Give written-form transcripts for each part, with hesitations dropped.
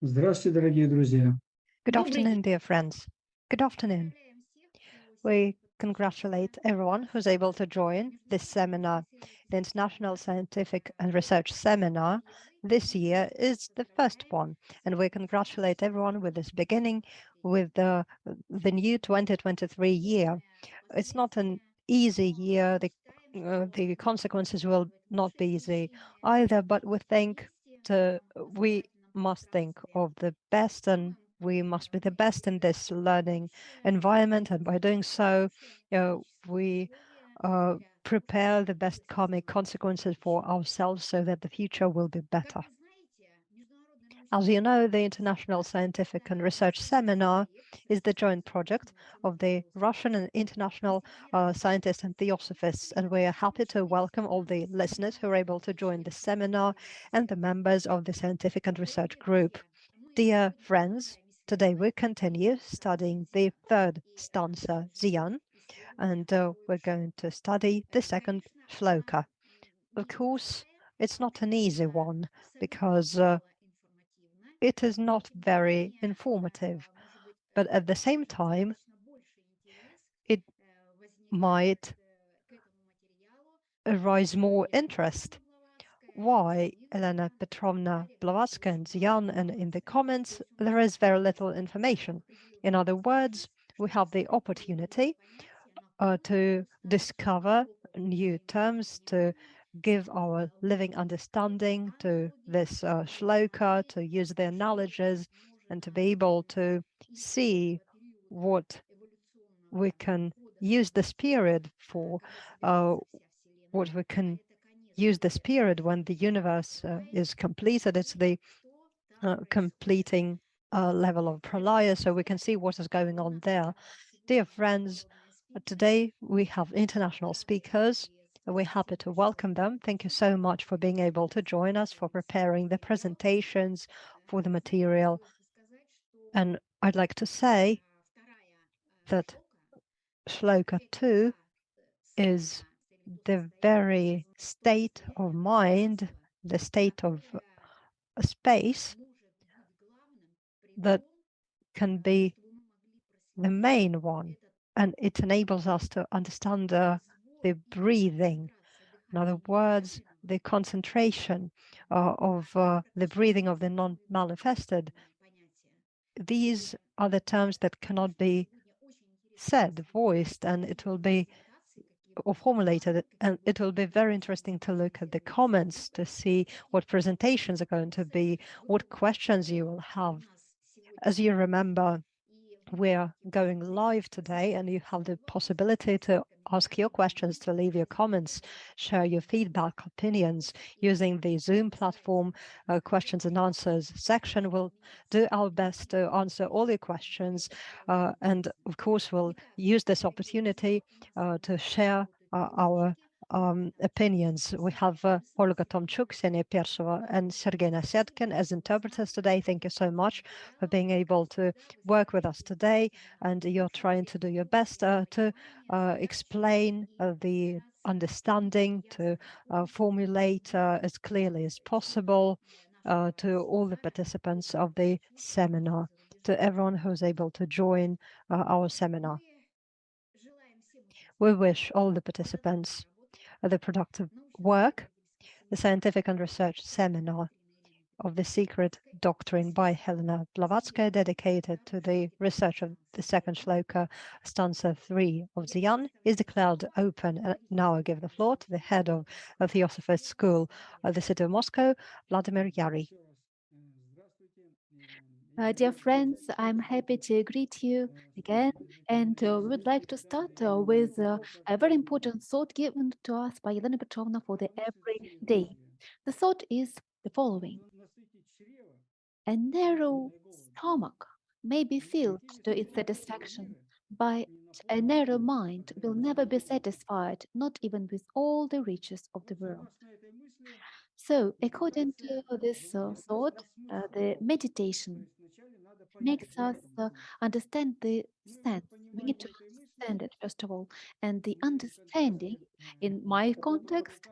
Здравствуйте, дорогие друзья. Good afternoon, dear friends. Good afternoon. We congratulate everyone who's able to join this seminar. The International Scientific and Research Seminar this year is the first one, and we congratulate everyone with this beginning with the new 2023 year. It's not an easy year. The consequences will not be easy either, but we must think of the best, and we must be the best in this learning environment, and by doing so, we prepare the best karmic consequences for ourselves so that the future will be better. As you know, the International Scientific and Research Seminar is the joint project of the Russian and international scientists and theosophists, and we are happy to welcome all the listeners who are able to join the seminar and the members of the scientific and research group. Dear friends, today we continue studying the third stanza, Ziyan, and we're going to study the second Sloka. Of course, it's not an easy one because it is not very informative, but at the same time, it might arise more interest. Why, Elena Petrovna Blavatsky and Ziyan, and in the comments, there is very little information. In other words, we have the opportunity to discover new terms, to give our living understanding to this shloka, to use their knowledges, and to be able to see what we can use this period for, what we can use this period when the universe is completed. It's the completing level of pralaya, so we can see what is going on there. Dear friends, today we have international speakers. We're happy to welcome them. Thank you so much for being able to join us, for preparing the presentations, for the material. And I'd like to say that Shloka 2 is the very state of mind, the state of space that can be the main one, and it enables us to understand the breathing. In other words, the concentration of the breathing of the non-manifested. These are the terms that cannot be said, voiced, and it will be or formulated, and it will be very interesting to look at the comments to see what presentations are going to be, what questions you will have. As you remember, we're going live today, and you have the possibility to ask your questions, to leave your comments, share your feedback, opinions using the Zoom platform questions and answers section. We'll do our best to answer all your questions, and of course we'll use this opportunity to share our opinions. We have Olga Tomchuk, Ksenia Persova, and Sergei Nasetkin as interpreters today. Thank you so much for being able to work with us today, and you're trying to do your best to explain the understanding, to formulate as clearly as possible to all the participants of the seminar, to everyone who's able to join our seminar. We wish all the participants the productive work. The Scientific and Research Seminar of the Secret Doctrine by Helena Blavatsky, dedicated to the research of the second shloka, stanza 3 of Ziyan, is declared open. Now I give the floor to the head of the Theosophist School of the city of Moscow, Vladimir Yary. Dear friends, I'm happy to greet you again, and we would like to start with a very important thought given to us by Elena Petrovna for the everyday. The thought is the following: a narrow stomach may be filled to its satisfaction, but a narrow mind will never be satisfied, not even with all the riches of the world. So, according to this thought, the meditation makes us understand the sense. We need to understand it, first of all. And the understanding, in my context,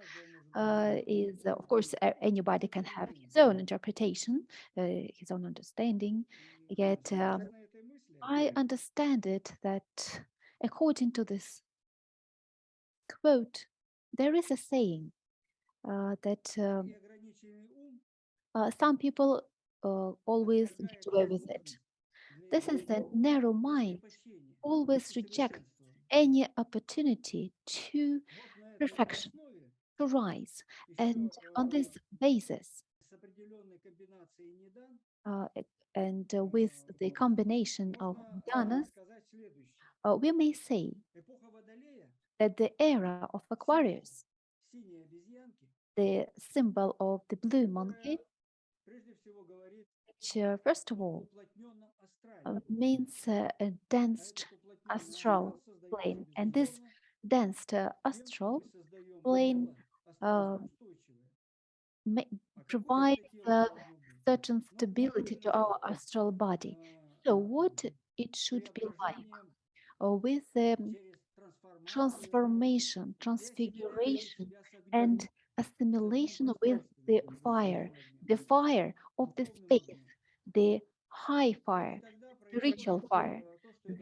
is, of course, anybody can have his own interpretation, his own understanding. Yet I understand it that according to this quote, there is a saying that some people always get away with it. This is the narrow mind always rejects any opportunity to perfection, to rise. And on this basis, and with the combination of jhanas, we may say that the era of Aquarius, the symbol of the blue monkey, which first of all means a dense astral plane. And this dense astral plane uh, ma- provides certain stability to our astral body. So, what it should be like with transformation, transfiguration, and assimilation with the fire of the space, the high fire, spiritual fire.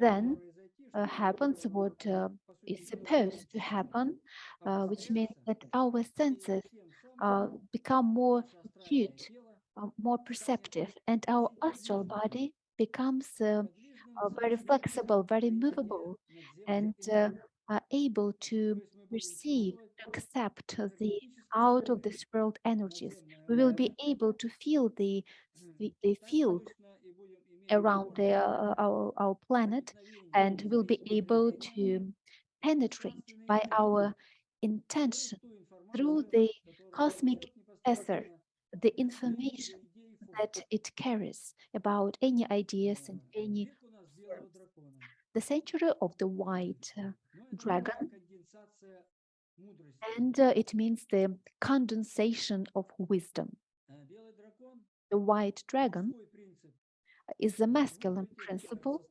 Then happens what is supposed to happen, which means that our senses become more acute, more perceptive, and our astral body becomes very flexible, very movable, and are able to perceive, to accept the out of this world energies. We will be able to feel the field around our planet and will be able to penetrate by our intention through the cosmic ether the information that it carries about any ideas and any forms. The century of the white dragon, and it means the condensation of wisdom. The white dragon is the masculine principle,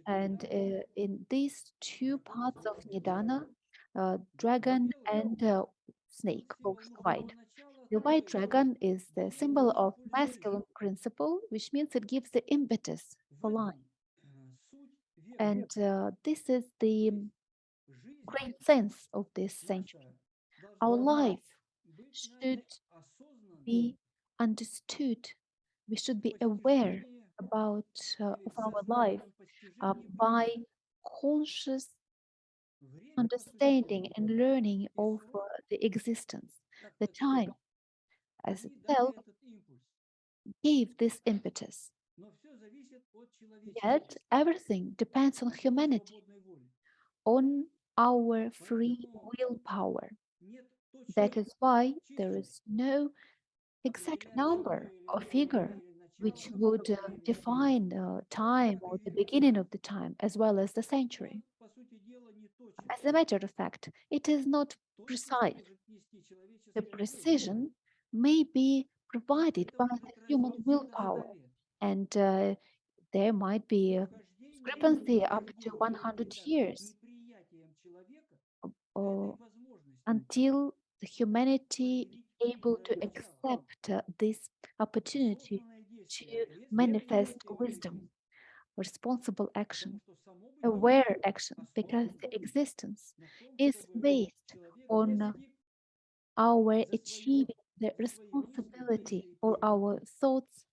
and in these two parts of Nidana, dragon and snake, both white. The white dragon is the symbol of masculine principle, which means it gives the impetus for life. And this is the great sense of this century. Our life should be understood. We should be aware about of our life by conscious understanding and learning of the existence. The time as itself gave this impetus. Yet everything depends on humanity, on our free willpower. That is why there is no exact number or figure which would define time or the beginning of the time as well as the century. As a matter of fact, it is not precise. The precision may be provided by the human willpower, and there might be a discrepancy up to 100 years or until the humanity is able to accept this opportunity to manifest wisdom, responsible action, aware action, because the existence is based on our achieving the responsibility for our thoughts,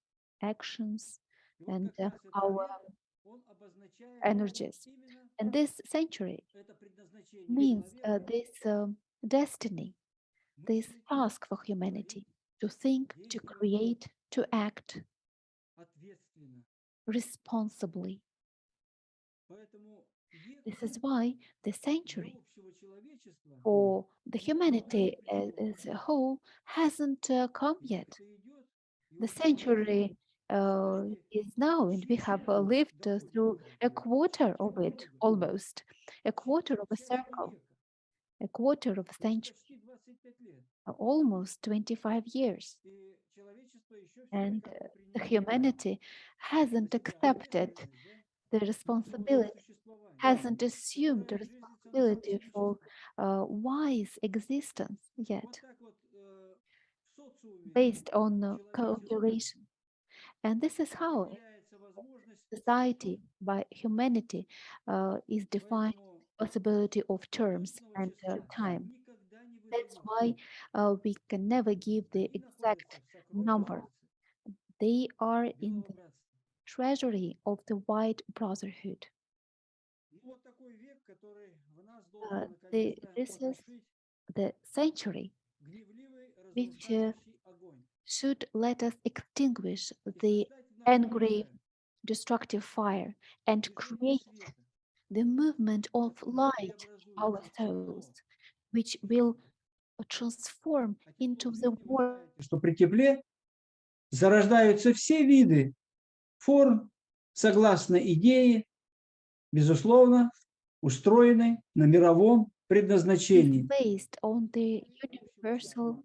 actions, and our energies. And this century means this destiny, this task for humanity to think, to create, to act responsibly. This is why the century for the humanity as a whole hasn't come yet. The century is now, and we have lived through a quarter of it almost, a quarter of a circle, a quarter of a century, almost 25 years. And the humanity hasn't accepted the responsibility, hasn't assumed the responsibility for wise existence yet. based on cooperation. And this is how society by humanity is defined possibility of terms and time. That's why we can never give the exact number. They are in the treasury of the white brotherhood. This is the century which should let us extinguish the angry, destructive fire and create the movement of light in our souls, which will transform into the world. Что при тепле зарождаются все виды форм, согласно идее, безусловно, устроенной на мировом Is предназначении. based on the universal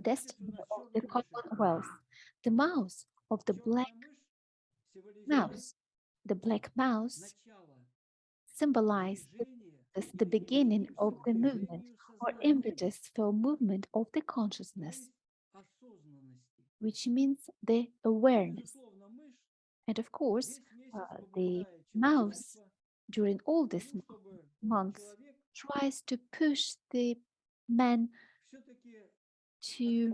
destiny of the commonwealth. The mouse of the mouse, the black mouse symbolizes the beginning of the movement or impetus for movement of the consciousness, which means the awareness. And of course, the mouse during all these months tries to push the man to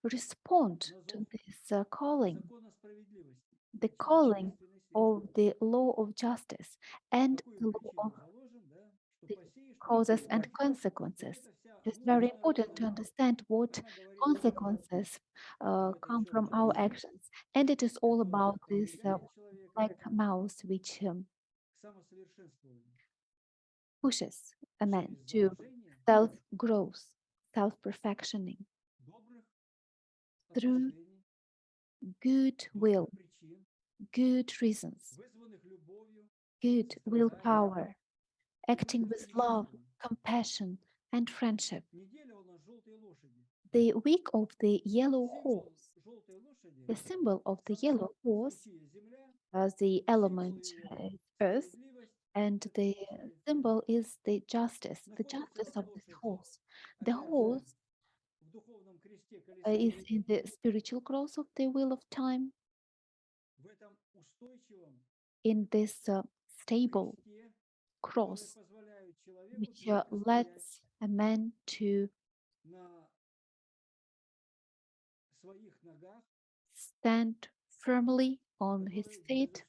respond to this calling, the calling of the law of justice and the law of the causes and consequences. It is very important to understand what consequences come from our actions. And it is all about this black mouse which pushes a man to self growth, self perfectioning through good will, good reasons, good willpower, acting with love, compassion, and friendship. The week of the yellow horse, the symbol of the yellow horse, as the element is earth, and the symbol is the justice of this horse. The horse is in the spiritual cross of the wheel of time, in this stable cross, which lets a man to stand firmly on his feet,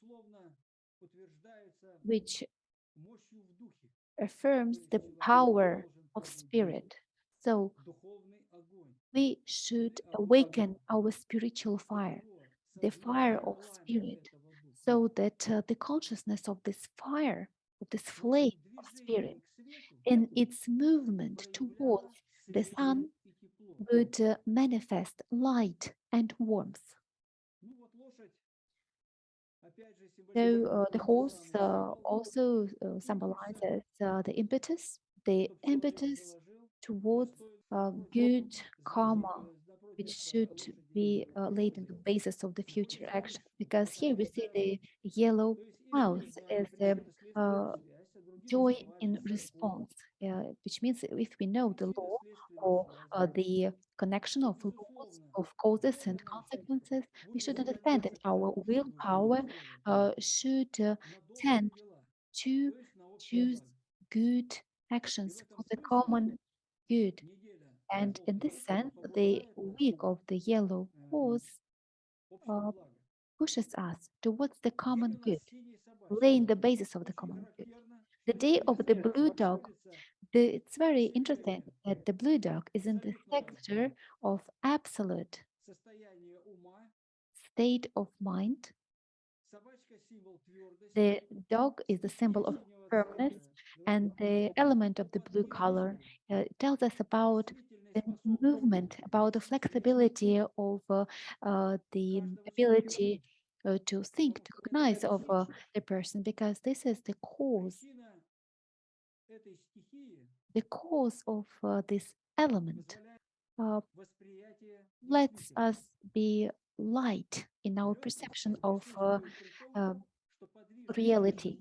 which affirms the power of spirit. So we should awaken our spiritual fire, the fire of spirit, so that the consciousness of this fire, of this flame of spirit, in its movement towards the sun would manifest light and warmth. So the horse also symbolizes the impetus towards good karma, which should be laid in the basis of the future action. Because here we see the yellow mouse as the uh, joy in response, which means if we know the law or the connection of laws, of causes and consequences, we should understand that our willpower should tend to choose good actions for the common good. And in this sense, the week of the yellow horse uh, pushes us towards the common good, laying the basis of the common good. The day of the blue dog, it's very interesting that the blue dog is in the sector of absolute state of mind. The dog is the symbol of firmness, and the element of the blue color tells us about the movement, about the flexibility of the ability to think, to cognize of the person, because this is the cause of this element. Uh, lets us be light in our perception of uh, reality.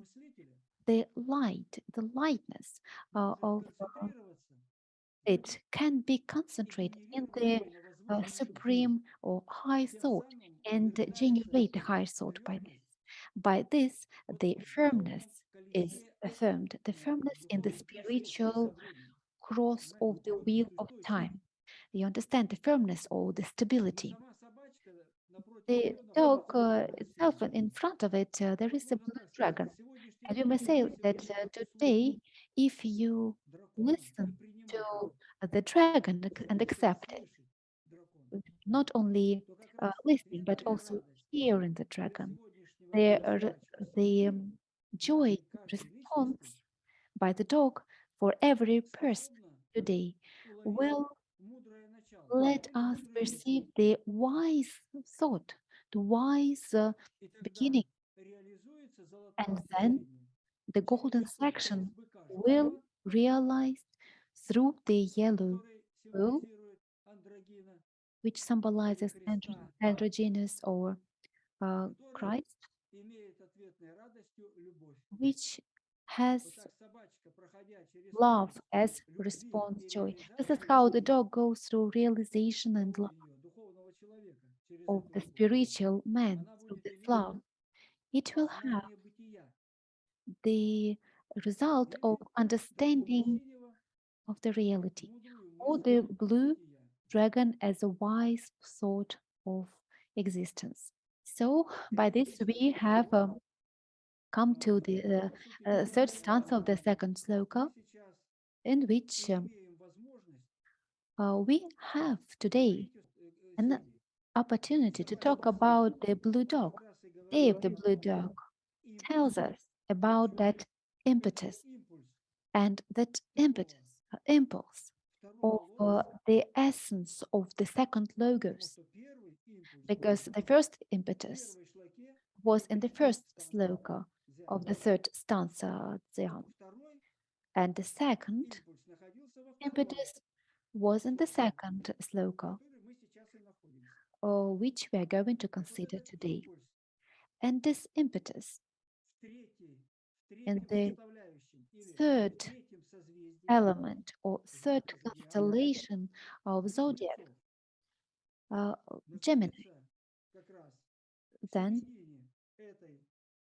The light, the lightness of it can be concentrated in the supreme or high thought and generate the high thought by this. By this, the firmness is affirmed, the firmness in the spiritual cross of the wheel of time. You understand the firmness or the stability. The dog itself, and in front of it, there is a blue dragon. And you may say that today, if you listen to the dragon and accept it, not only listening, but also hearing the dragon, the joy response by the dog for every person today will let us perceive the wise thought, the wise beginning, and then the golden section will realize through the yellow bull, which symbolizes androgynous or Christ, which has love as response joy. This is how the dog goes through realization and love of the spiritual man through this love. It will have the result of understanding of the reality, or the blue dragon as a wise thought of existence. So, by this, we have come to the third stanza of the second sloka, in which we have today an opportunity to talk about the blue dog. Dave, the blue dog, tells us about that impetus and that impetus, impulse of the essence of the second logos, because the first impetus was in the first sloka of the third stanza, Dzyan, and the second impetus was in the second sloka, which we are going to consider today. And this impetus in the third element or third constellation of zodiac, Gemini, then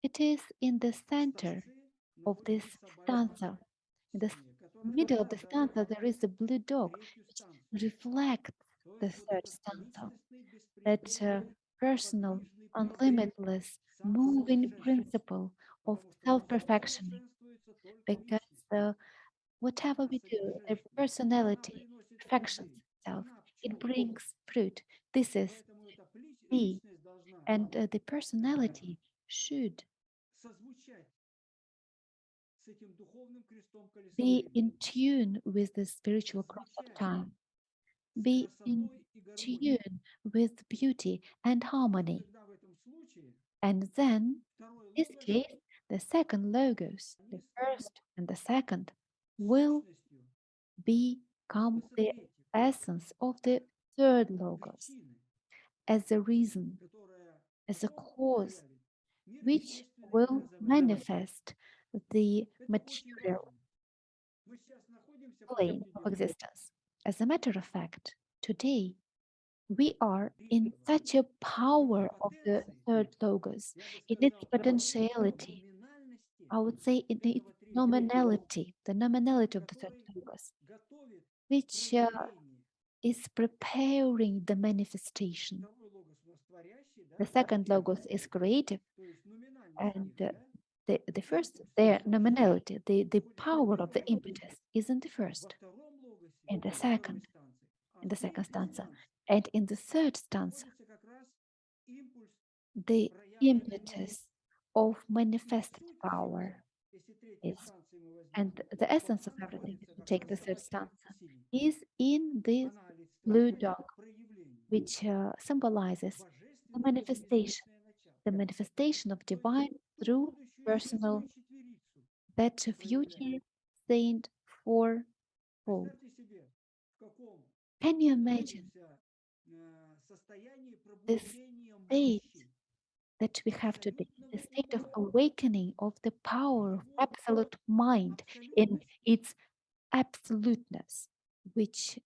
it is in the center of this stanza. In the middle of the stanza, there is a blue dog, which reflects the third stanza, that personal, unlimitless, moving principle of self-perfectioning. Because whatever we do, the personality perfections itself. It brings fruit. This is the, and the personality should be in tune with the spiritual cross of time, be in tune with beauty and harmony. And then, in this case, the second logos, the first and the second, will become the essence of the third logos as a reason, as a cause, which will manifest the material plane of existence. As a matter of fact, today we are in such a power of the third logos, in its potentiality, I would say in its nominality, the nominality of the third logos, which is preparing the manifestation. The second logos is creative, and the first, their nominality, the power of the impetus is in the first, in the second stanza. And in the third stanza, the impetus of manifested power is, and the essence of everything, if you take the third stanza, is in this blue dog, which symbolizes the manifestation of divine through personal, that future saint fourfold. Can you imagine this state that we have today, the state of awakening of the power of absolute mind in its absoluteness? which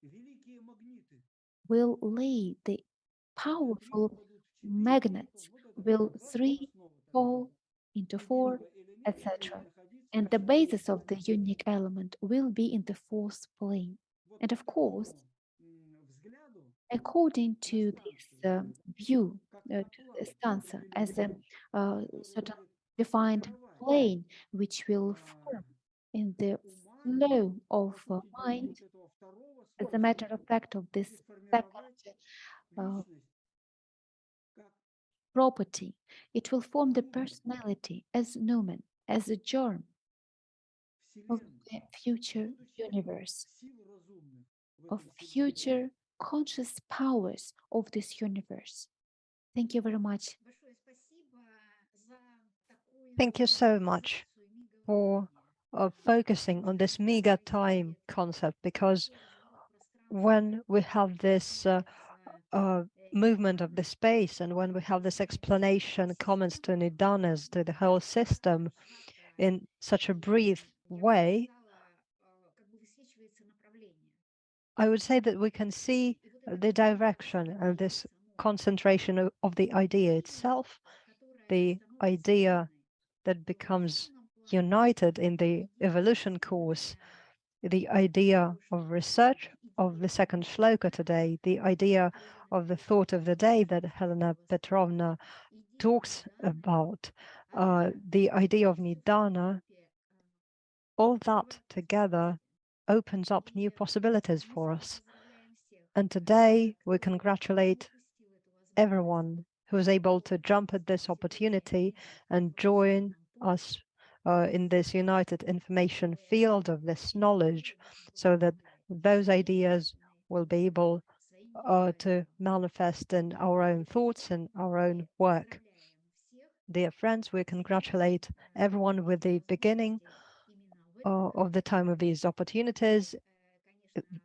will lay the powerful magnets, will 3 fall into 4, etc. And the basis of the unique element will be in the fourth plane. And of course, according to this view, to the stanza, as a certain defined plane which will form in the flow of mind, as a matter of fact of this second property, it will form the personality as noumen, as a germ of the future universe, of future conscious powers of this universe. Thank you very much. Thank you so much for focusing on this mega time concept, because when we have this movement of the space, and when we have this explanation, comments to nidanas, to the whole system in such a brief way, I would say that we can see the direction and this concentration of the idea itself, the idea that becomes united in the evolution course, the idea of research of the second Sloka today, the idea of the thought of the day that Helena Petrovna talks about, the idea of Nidana, all that together opens up new possibilities for us. And today we congratulate everyone who was able to jump at this opportunity and join us in this united information field of this knowledge, so that those ideas will be able to manifest in our own thoughts and our own work. Dear friends, we congratulate everyone with the beginning of the time of these opportunities,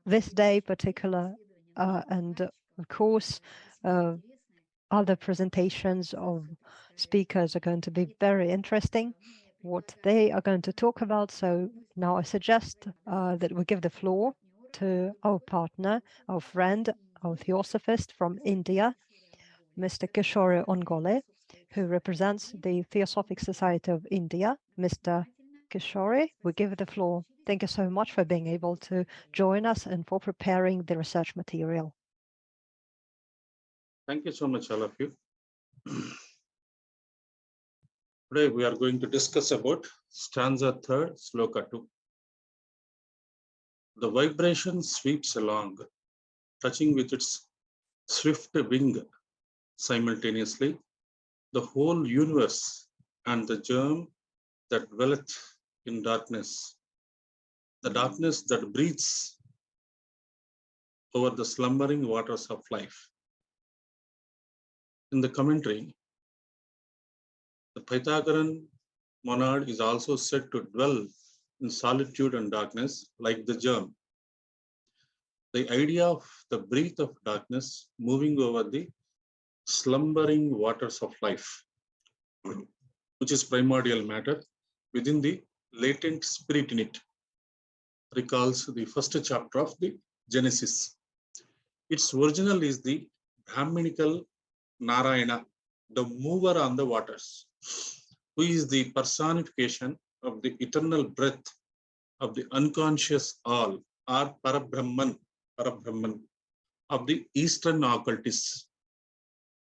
this day particular, and of course, other presentations of speakers are going to be very interesting, what they are going to talk about. So now I suggest that we give the floor to our partner, our friend, our Theosophist from India, Mr. Kishore Ongole, who represents the Theosophic Society of India. Mr. Kishore, we give the floor. Thank you so much for being able to join us and for preparing the research material. Thank you so much, all of you. Today we are going to discuss about stanza 3, Sloka 2. The vibration sweeps along, touching with its swift wing simultaneously the whole universe and the germ that dwelleth in darkness, the darkness that breathes over the slumbering waters of life. In the commentary, the Pythagorean monad is also said to dwell in solitude and darkness like the germ. The idea of the breath of darkness moving over the slumbering waters of life, which is primordial matter within the latent spirit in it, recalls the first chapter of the Genesis. Its original is the Brahminical Narayana, the mover on the waters, who is the personification of the eternal breath of the unconscious all, or Parabrahman of the Eastern occultists.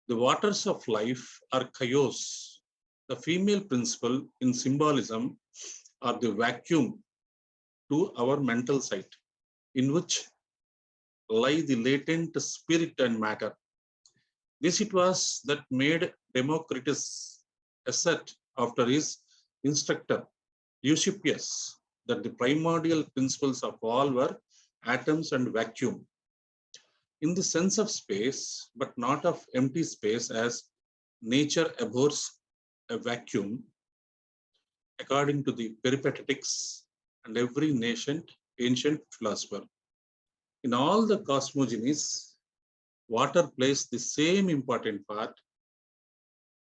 The waters of life are chaos. The female principle in symbolism are the vacuum to our mental sight, in which lie the latent spirit and matter. This it was that made Democritus assert after his instructor Eusebius that the primordial principles of all were atoms and vacuum. In the sense of space, but not of empty space, as nature abhors a vacuum, according to the Peripatetics and every ancient philosopher. In all the cosmogonies, water plays the same important part.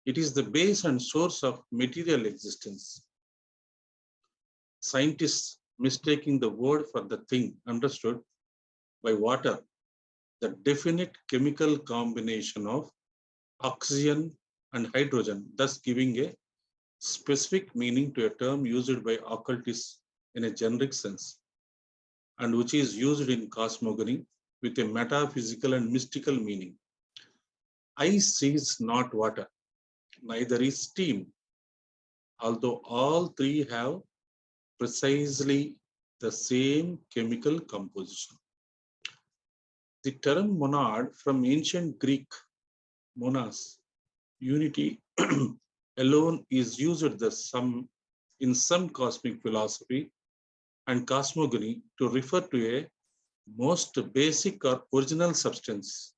It is the base and source of material existence. Scientists, mistaking the word for the thing understood, by water the definite chemical combination of oxygen and hydrogen, thus giving a specific meaning to a term used by occultists in a generic sense, and which is used in cosmogony with a metaphysical and mystical meaning. Ice is not water, neither is steam, although all three have precisely the same chemical composition. The term monad from ancient Greek monas, unity alone, is used in some cosmic philosophy and cosmogony to refer to a most basic or original substance.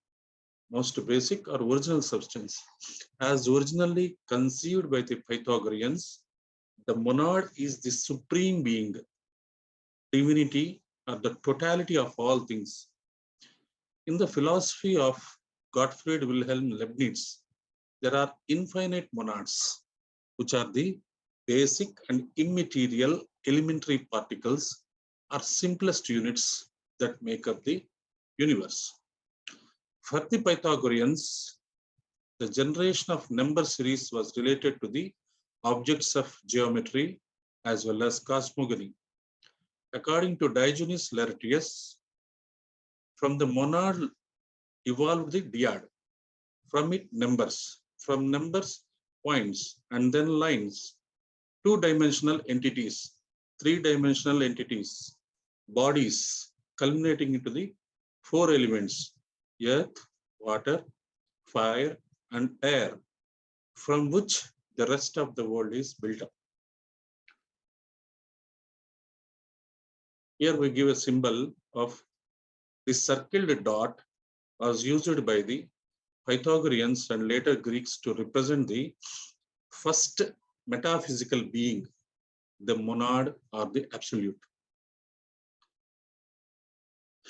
As originally conceived by the Pythagoreans, the monad is the supreme being, divinity, or the totality of all things. In the philosophy of Gottfried Wilhelm Leibniz, there are infinite monads, which are the basic and immaterial elementary particles or simplest units that make up the universe. For the Pythagoreans, the generation of number series was related to the objects of geometry as well as cosmogony. According to Diogenes Laertius, from the monad evolved the dyad, from it numbers, from numbers points, and then lines, two-dimensional entities, three-dimensional entities, bodies, culminating into the four elements: earth, water, fire, and air, from which the rest of the world is built up. Here we give a symbol of the circled dot was used by the Pythagoreans and later Greeks to represent the first metaphysical being, the monad or the absolute.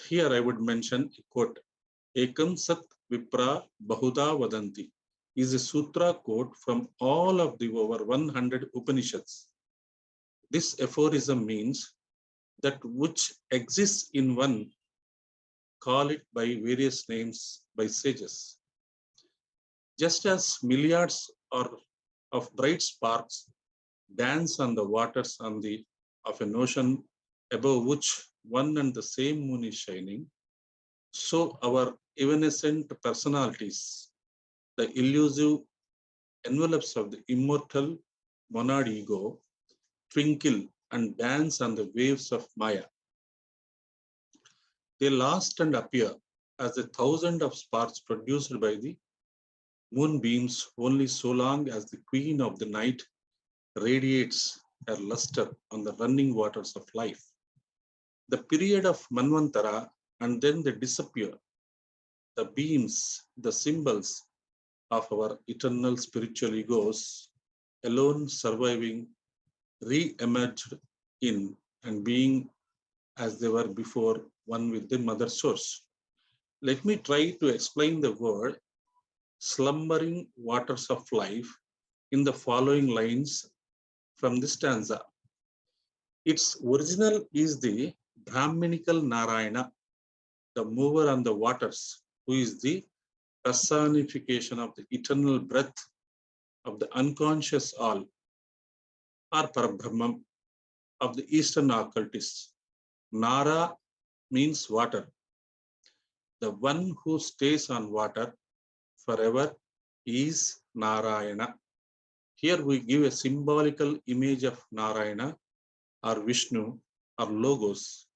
Here I would mention a quote: Ekam Sat Vipra Bahuda Vadanti is a sutra quote from all of the over 100 Upanishads. This aphorism means that which exists in one, call it by various names by sages. Just as milliards of bright sparks dance on the waters of an ocean above which one and the same moon is shining, so our evanescent personalities, the elusive envelopes of the immortal monad ego, twinkle and dance on the waves of Maya. They last and appear as a thousand of sparks produced by the moonbeams only so long as the queen of the night radiates her luster on the running waters of life. The period of Manvantara, and then they disappear. The beams, the symbols of our eternal spiritual egos, alone surviving, re-emerged in and being as they were before, one with the mother source. Let me try to explain the word slumbering waters of life in the following lines from the stanza. Its original is the Brahminical Narayana, the mover on the waters, who is the personification of the eternal breath of the unconscious all, or Parabrahman of the Eastern occultists. Nara means water. The one who stays on water forever is Narayana. Here we give a symbolical image of Narayana or Vishnu or Logos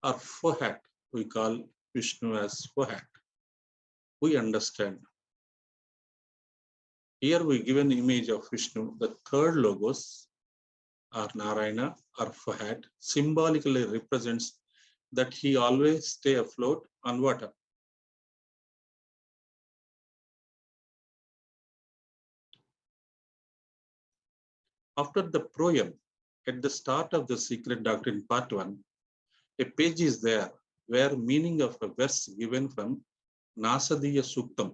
or Fohat. We call Vishnu as Fohat. We understand. Here we give an image of Vishnu, the third Logos or Narayana or Fohat, symbolically represents that he always stay afloat on water. After the proem, at the start of the Secret Doctrine Part 1, a page is there where meaning of a verse given from Nasadiya Suktam.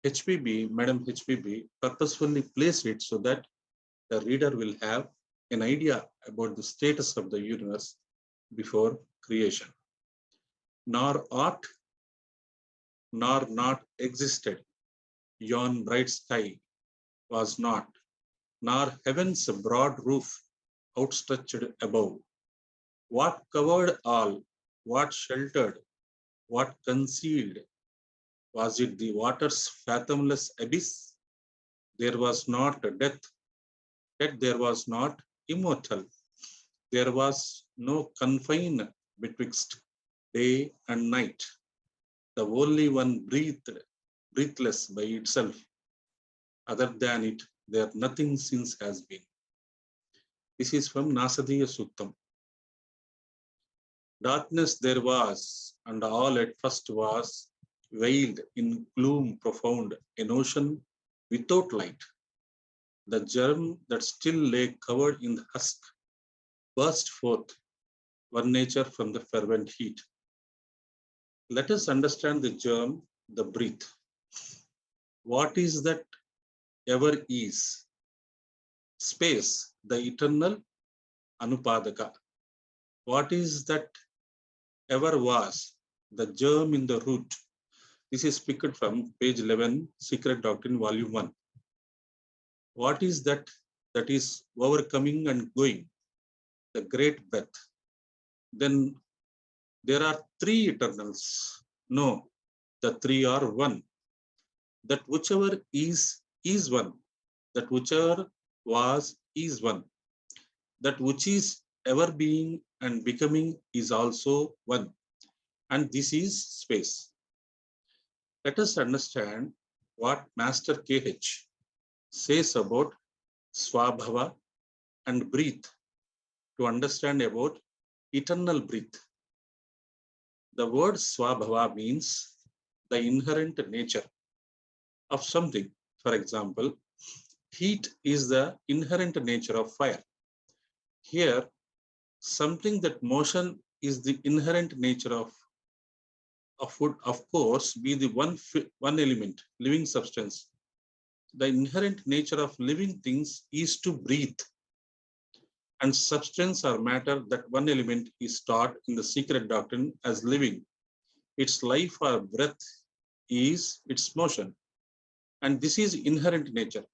HPB, Madam HPB, purposefully placed it so that the reader will have an idea about the status of the universe before creation. nor aught, nor not existed. Yon bright sky was not, nor heaven's broad roof outstretched above. What covered all, what sheltered, what concealed? Was it the water's fathomless abyss? There was not death, yet there was not immortal. There was no confine betwixt day and night. The only one breathed, breathless by itself. Other than it, there nothing since has been. This is from Nasadiya Suktam. Darkness there was, and all at first was veiled in gloom profound, an ocean without light. The germ that still lay covered in the husk burst forth, one nature from the fervent heat. Let us understand the germ, the breath. What is that ever is? Space, the eternal Anupadaka. What is that ever was? The germ in the root. This is picked from page 11, Secret Doctrine, volume 1. What is that is overcoming and going? The great breath. Then there are three eternals. No, the three are one. That whichever is one. That whichever was is one. That which is ever being and becoming is also one. And this is space. Let us understand what Master KH says about Swabhava and breath to understand about eternal breath. The word Swabhava means the inherent nature of something. For example, heat is the inherent nature of fire. Here, something that motion is the inherent nature of would, of course, be the one element, living substance. The inherent nature of living things is to breathe. And substance or matter, that one element is taught in the secret doctrine as living. Its life or breath is its motion. And this is inherent nature.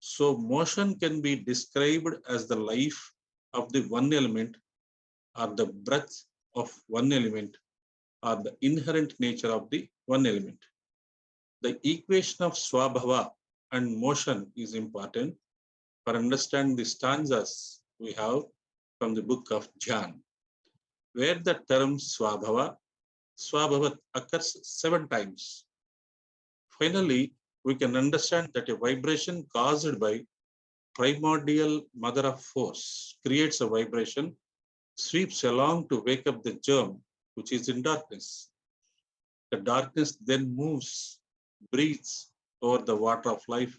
So motion can be described as the life of the one element or the breath of one element or the inherent nature of the one element. The equation of Swabhava and motion is important for understanding the stanzas we have from the book of John, where the term Swabhava occurs 7 times. Finally, we can understand that a vibration caused by primordial mother of force creates a vibration, sweeps along to wake up the germ, which is in darkness. The darkness then moves, breathes over the water of life,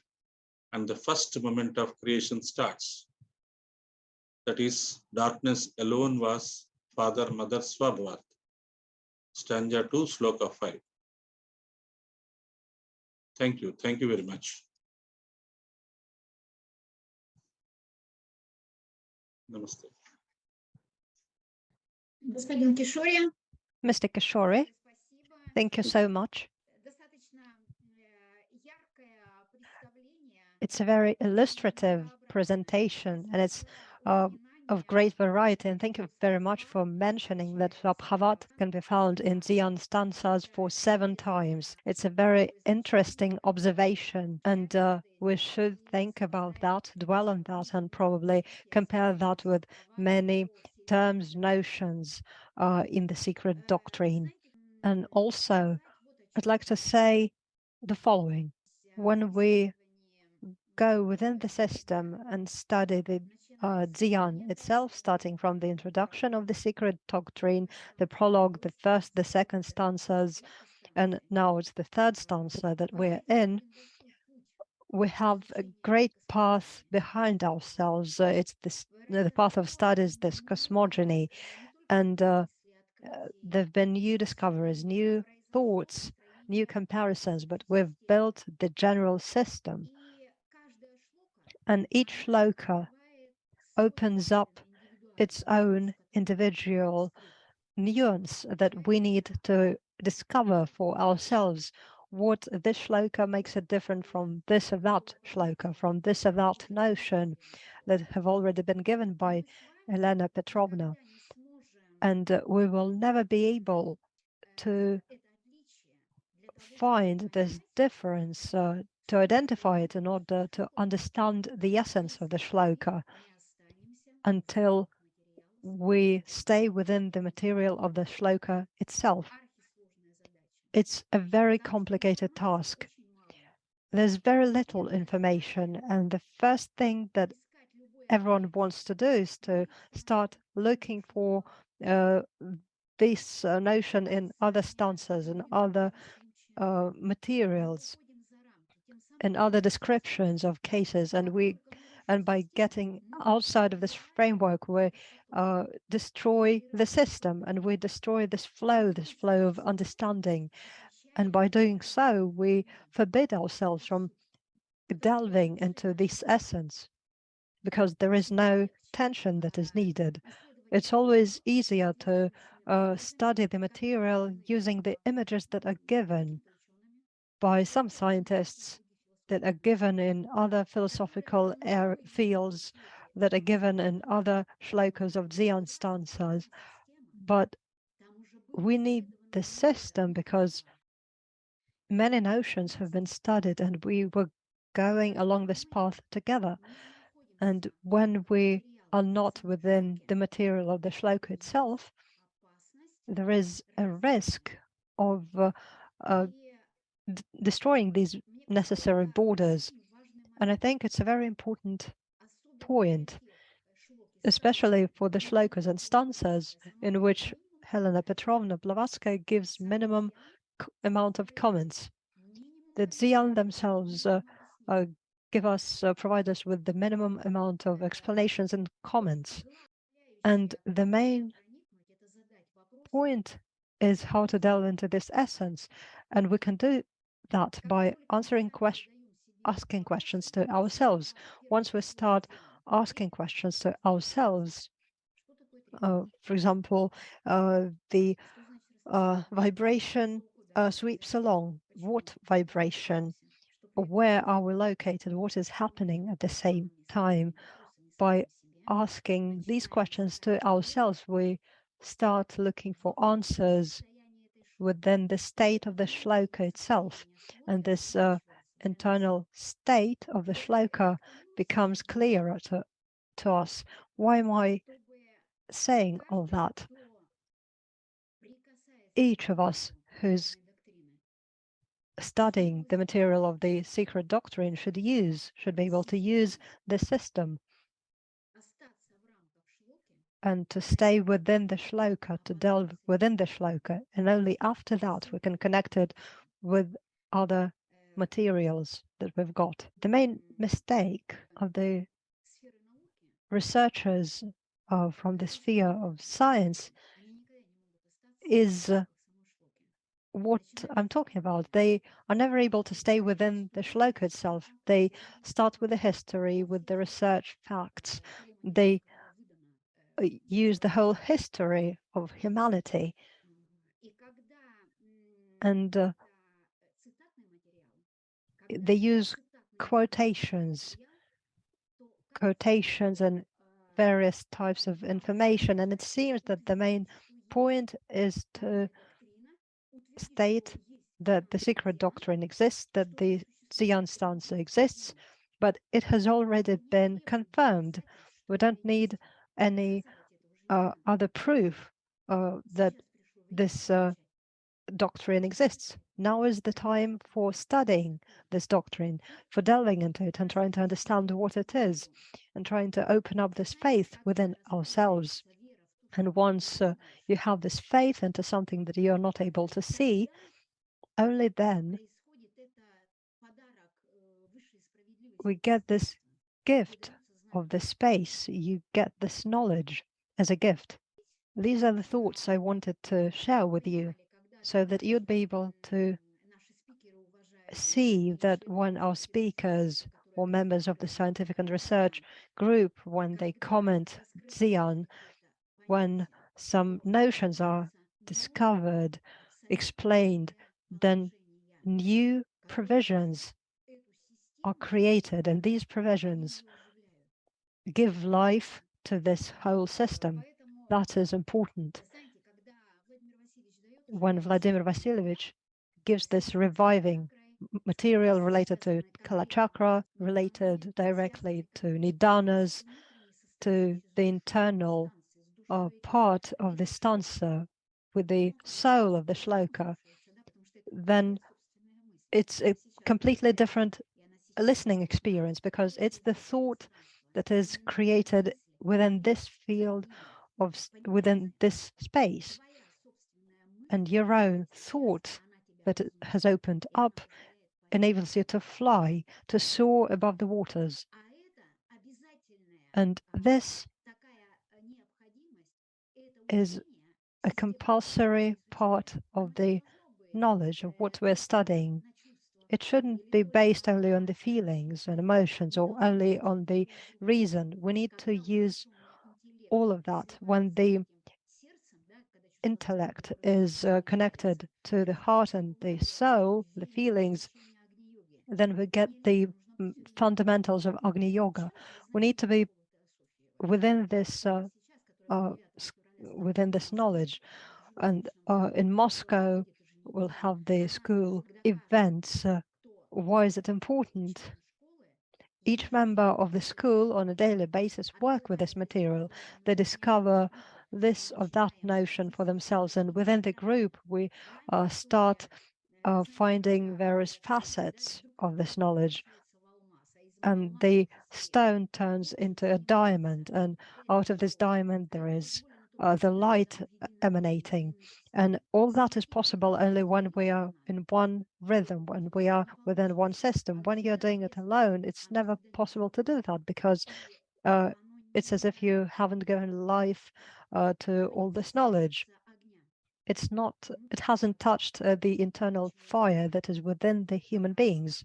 and the first moment of creation starts. That is, darkness alone was Father, Mother, Swabhavat. Stanza 2, Sloka 5. Thank you. Thank you very much. Namaste. Господин Кишори, Mr. Kishore, thank you so much. достаточно яркое представление. It's a very illustrative presentation, and it's of great variety. And thank you very much for mentioning that Swabhavat can be found in Dhyan stanzas for 7 times. It's a very interesting observation, and we should think about that, dwell on that, and probably compare that with many terms, notions in the secret doctrine. And also, I'd like to say the following. When we go within the system and study the Dhyan itself, starting from the introduction of the secret doctrine, the prologue, the first, the second stanzas, and now it's the third stanza that we're in, we have a great path behind ourselves. It's this, the path of studies, this cosmogony, and there have been new discoveries, new thoughts, new comparisons, but we've built the general system. And each Sloka opens up its own individual nuance that we need to discover for ourselves. What this shloka makes it different from this or that shloka, from this or that notion that have already been given by Elena Petrovna. And we will never be able to find this difference, to identify it in order to understand the essence of the shloka, until we stay within the material of the shloka itself. It's a very complicated task. There's very little information, and the first thing that everyone wants to do is to start looking for this notion in other stanzas and other materials and other descriptions of cases, and by getting outside of this framework, we destroy the system, and we destroy this flow of understanding. And by doing so, we forbid ourselves from delving into this essence, because there is no tension that is needed. It's always easier to study the material using the images that are given by some scientists, that are given in other philosophical fields, that are given in other shlokas of Zion stanzas. But we need the system, because many notions have been studied and we were going along this path together. And when we are not within the material of the shloka itself, there is a risk of destroying these necessary borders. And I think it's a very important point, especially for the shlokas and stanzas in which Helena Petrovna Blavatsky gives minimum amount of comments. The Zion themselves provide us with the minimum amount of explanations and comments. And the main point is how to delve into this essence. And we can do that by asking questions to ourselves. Once we start asking questions to ourselves, for example, the vibration sweeps along. What vibration? Where are we located? What is happening at the same time? By asking these questions to ourselves, we start looking for answers within the state of the shloka itself. And this internal state of the shloka becomes clearer to us. Why am I saying all that? Each of us who's studying the material of the secret doctrine should be able to use the system and to stay within the shloka, to delve within the shloka. And only after that we can connect it with other materials that we've got. The main mistake of the researchers from the sphere of science is what I'm talking about. They are never able to stay within the shloka itself. They start with the history, with the research facts. They use the whole history of humanity. And they use quotations and various types of information. And it seems that the main point is to state that the secret doctrine exists, that the Zion stanza exists, but it has already been confirmed. We don't need any other proof that this doctrine exists. Now is the time for studying this doctrine, for delving into it and trying to understand what it is, and trying to open up this faith within ourselves. And once you have this faith into something that you're not able to see, only then we get this gift of the space. You get this knowledge as a gift. These are the thoughts I wanted to share with you, so that you'd be able to see that when our speakers or members of the scientific and research group, when they comment Zion, when some notions are discovered, explained, then new provisions are created, and these provisions give life to this whole system. That is important. When Vladimir Vasilyevich gives this reviving material related to Kalachakra, related directly to Nidanas, to the internal part of the stanza with the soul of the shloka, then it's a completely different listening experience, because it's the thought that is created within this field of within this space, and your own thought that has opened up enables you to fly, to soar above the waters. And this is a compulsory part of the knowledge of what we're studying. It shouldn't be based only on the feelings and emotions or only on the reason. We need to use all of that. When the intellect is connected to the heart and the soul, the feelings, then we get the fundamentals of Agni Yoga. We need to be within this knowledge. And in Moscow, we'll have the school events. Why is it important? Each member of the school on a daily basis work with this material. They discover this or that notion for themselves. And within the group, we start finding various facets of this knowledge. And the stone turns into a diamond. And out of this diamond, there is the light emanating. And all that is possible only when we are in one rhythm, when we are within one system. When you're doing it alone, it's never possible to do that, because it's as if you haven't given life to all this knowledge. It hasn't touched the internal fire that is within the human beings.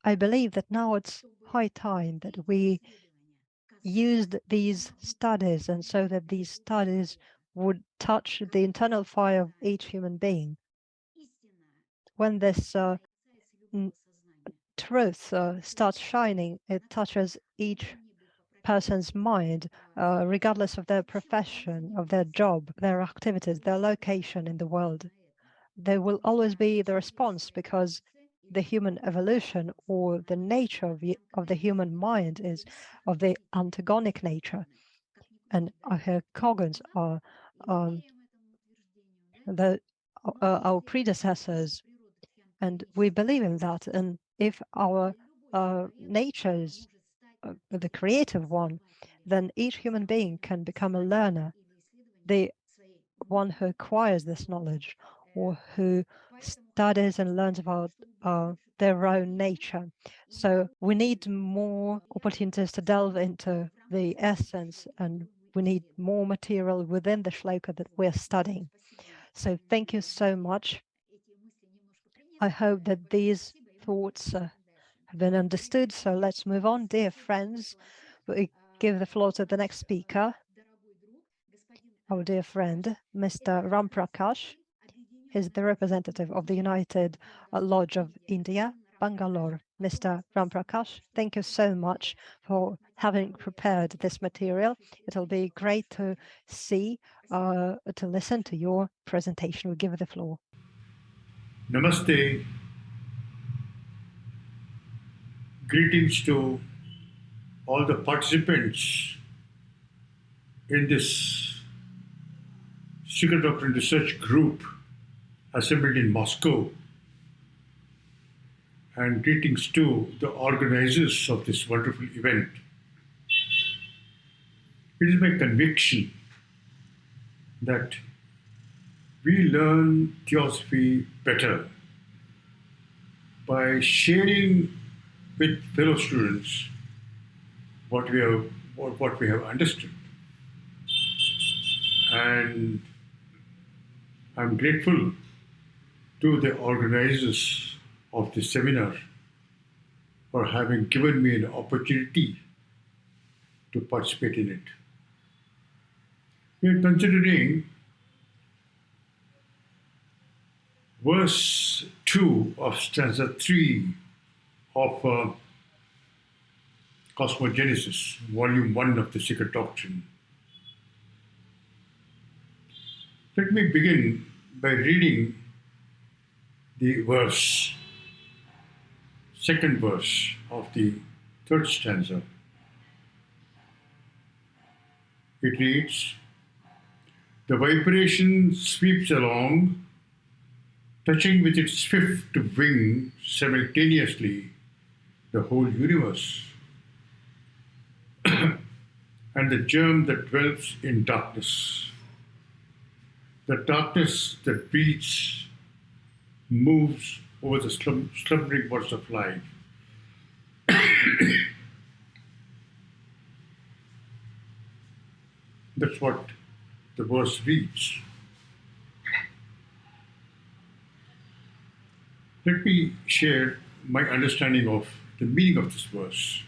I believe that now it's high time that we used these studies, and so that these studies would touch the internal fire of each human being. When this truth starts shining, it touches each person's mind, regardless of their profession, of their job, their activities, their location in the world. There will always be the response, because the human evolution or the nature of the human mind is of the antagonic nature. And our Kogans are our predecessors, and we believe in that. And if our nature is the creative one, then each human being can become a learner, the one who acquires this knowledge, or who studies and learns about their own nature. So we need more opportunities to delve into the essence, and we need more material within the shloka that we're studying. So thank you so much. I hope that these thoughts have been understood. So let's move on, dear friends. We give the floor to the next speaker, our dear friend, Mr. Ramprakash. He's the representative of the United Lodge of India, Bangalore. Mr. Ramprakash, thank you so much for having prepared this material. It'll be great to see, to listen to your presentation. We'll give it the floor. Namaste. Greetings to all the participants in this Secret Doctrine research group assembled in Moscow, and greetings to the organizers of this wonderful event. It is my conviction that we learn Theosophy better by sharing with fellow students what we have understood. And I'm grateful to the organizers of this seminar for having given me an opportunity to participate in it. We are considering verse 2 of stanza 3 of Cosmogenesis, volume 1 of the Secret Doctrine. Let me begin by reading the verse, second verse of the third stanza. It reads, "The vibration sweeps along, touching with its swift wing simultaneously the whole universe, and the germ that dwells in darkness. The darkness that breathes, moves over the slumbering waters of life." That's what the verse reads. Let me share my understanding of the meaning of this verse.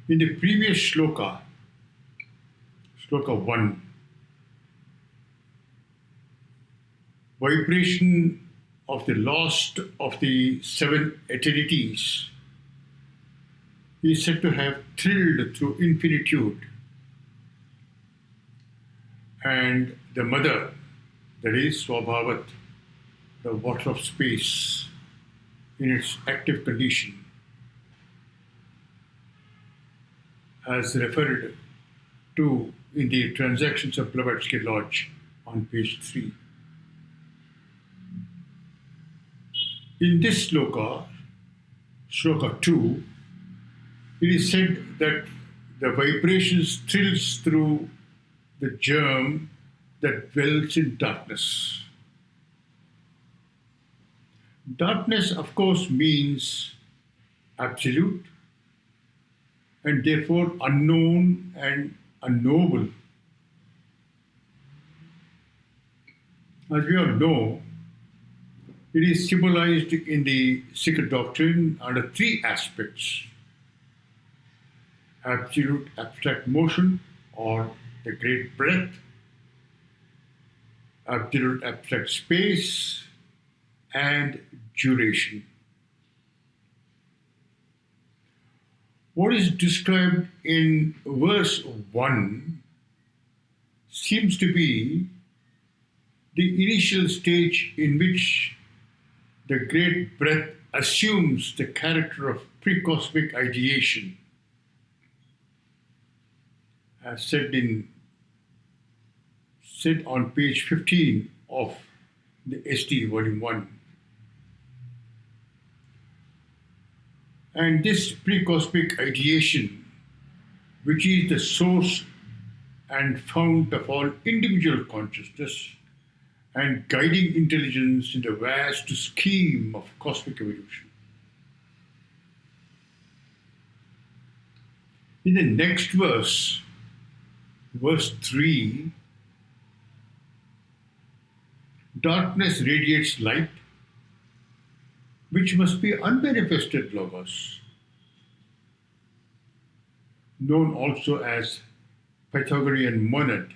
In the previous Sloka, Sloka 1, vibration of the last of the seven eternities is said to have thrilled through infinitude, and the mother, that is Swabhavat, the water of space, in its active condition, as referred to in the Transactions of Blavatsky Lodge on page 3. In this sloka, Sloka 2, it is said that the vibrations thrills through the germ that dwells in darkness. Darkness, of course, means absolute and therefore unknown and unknowable. As we all know, it is symbolized in the Secret Doctrine under three aspects: absolute abstract motion, or the great breadth; absolute abstract space; and duration. What is described in verse 1 seems to be the initial stage in which the great breadth assumes the character of pre-cosmic ideation, as said on page 15 of the ST volume 1. And this pre-cosmic ideation, which is the source and fount of all individual consciousness and guiding intelligence in the vast scheme of cosmic evolution. In the next verse, verse 3, darkness radiates light, which must be unmanifested logos, known also as Pythagorean monad.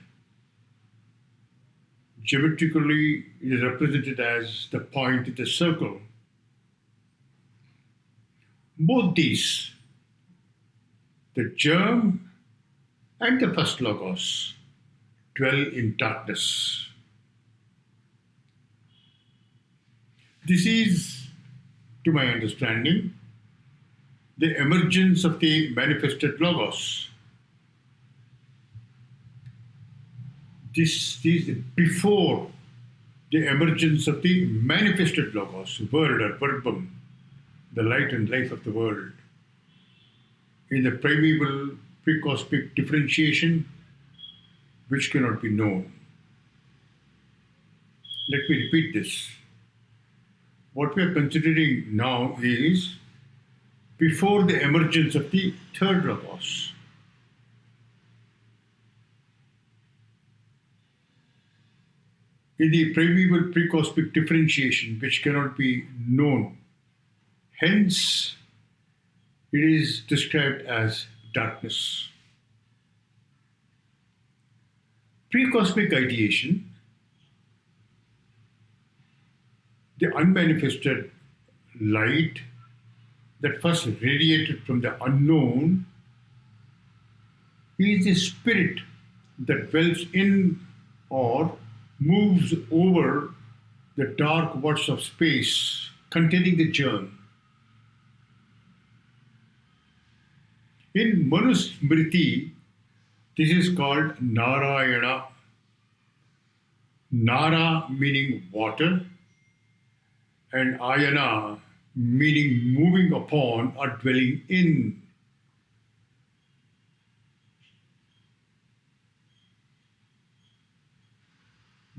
Geometrically, it is represented as the point in the circle. Both these, the germ and the first logos, dwell in darkness. This is, to my understanding, the emergence of the manifested logos. This is before the emergence of the manifested logos, word or verbum, the light and life of the world, in the primeval pre-cosmic differentiation which cannot be known. Let me repeat this. What we are considering now is before the emergence of the third logos. In the primeval pre-cosmic differentiation which cannot be known. Hence, it is described as darkness. Pre-cosmic ideation, the unmanifested light that first radiated from the unknown, is the spirit that dwells in or moves over the dark worlds of space containing the germ. In Manusmriti, this is called Narayana. Nara meaning water, and Ayana meaning moving upon or dwelling in.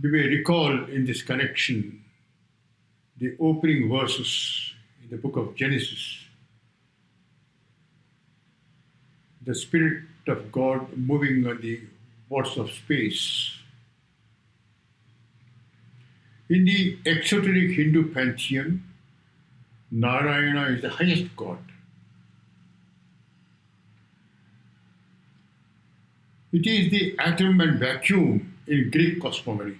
We may recall in this connection the opening verses in the book of Genesis. The Spirit of God moving on the waters of space. In the exoteric Hindu pantheon, Narayana is the highest god. It is the atom and vacuum in Greek cosmogony.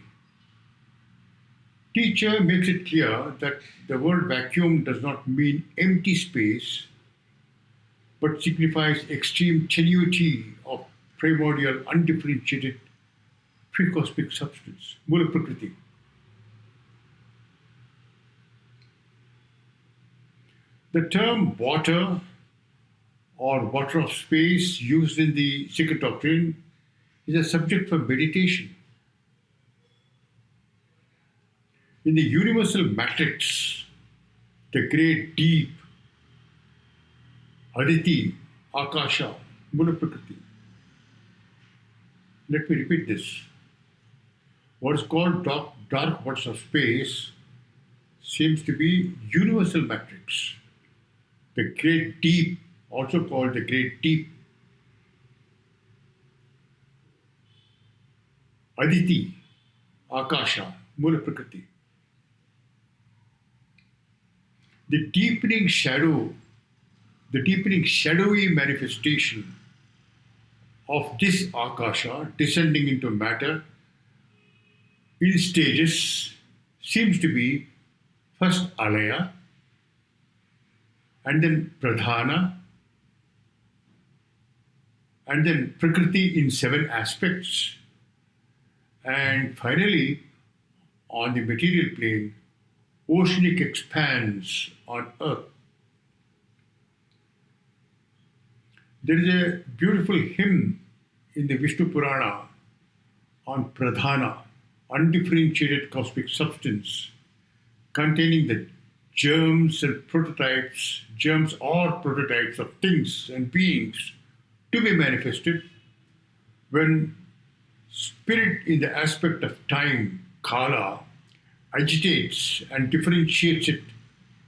Teacher makes it clear that the word vacuum does not mean empty space, but signifies extreme tenuity of primordial, undifferentiated, pre-cosmic substance, Mula Prakriti. The term water or water of space used in the Secret Doctrine is a subject for meditation. In the universal matrix, the great deep, Aditi, Akasha, Mula Prakriti. Let me repeat this. What is called dark waters of space seems to be universal matrix. The great deep, also called the great deep. Aditi, Akasha, Mula Prakriti. The deepening shadowy manifestation of this Akasha descending into matter in stages seems to be first Alaya, and then Pradhana, and then Prakriti in 7 aspects, and finally, on the material plane, oceanic expanse on earth. There is a beautiful hymn in the Vishnu Purana on Pradhana, undifferentiated cosmic substance, containing the germs and prototypes, germs or prototypes of things and beings to be manifested when spirit in the aspect of time, Kala, agitates and differentiates it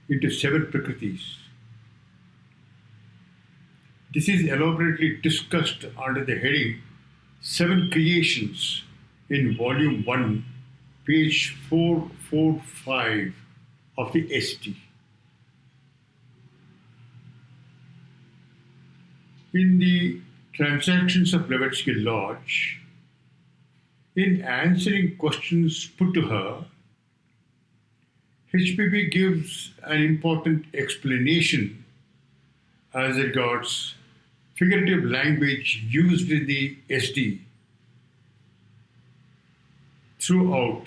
into 7 Prakritis. This is elaborately discussed under the heading 7 Creations in Volume 1, page 445 of the ST. In the Transactions of Blavatsky Lodge, in answering questions put to her, HPB gives an important explanation as regards figurative language used in the SD throughout,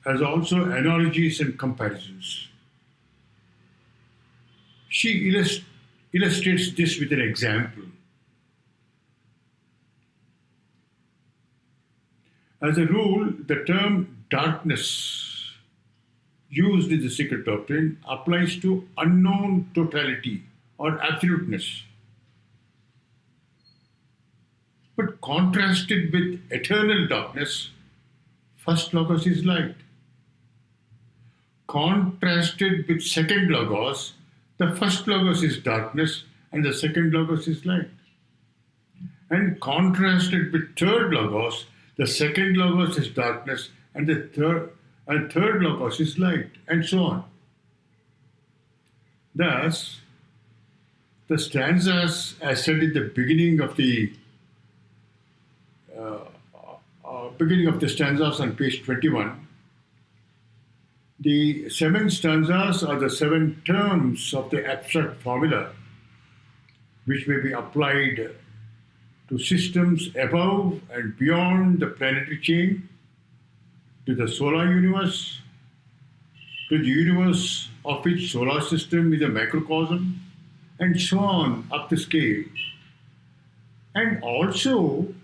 as also analogies and comparisons. She illustrates this with an example. As a rule, the term darkness used in the Secret Doctrine applies to unknown totality or absoluteness. But contrasted with eternal darkness, first logos is light. Contrasted with second logos, the first logos is darkness and the second logos is light. And contrasted with third logos, the second logos is darkness and the third logos is light, and so on. Thus, the stanzas, as said in the beginning of the beginning of the stanzas on page 21. The 7 stanzas are the 7 terms of the abstract formula which may be applied to systems above and beyond the planetary chain, to the solar universe, to the universe of its solar system is a macrocosm, and so on up the scale. And also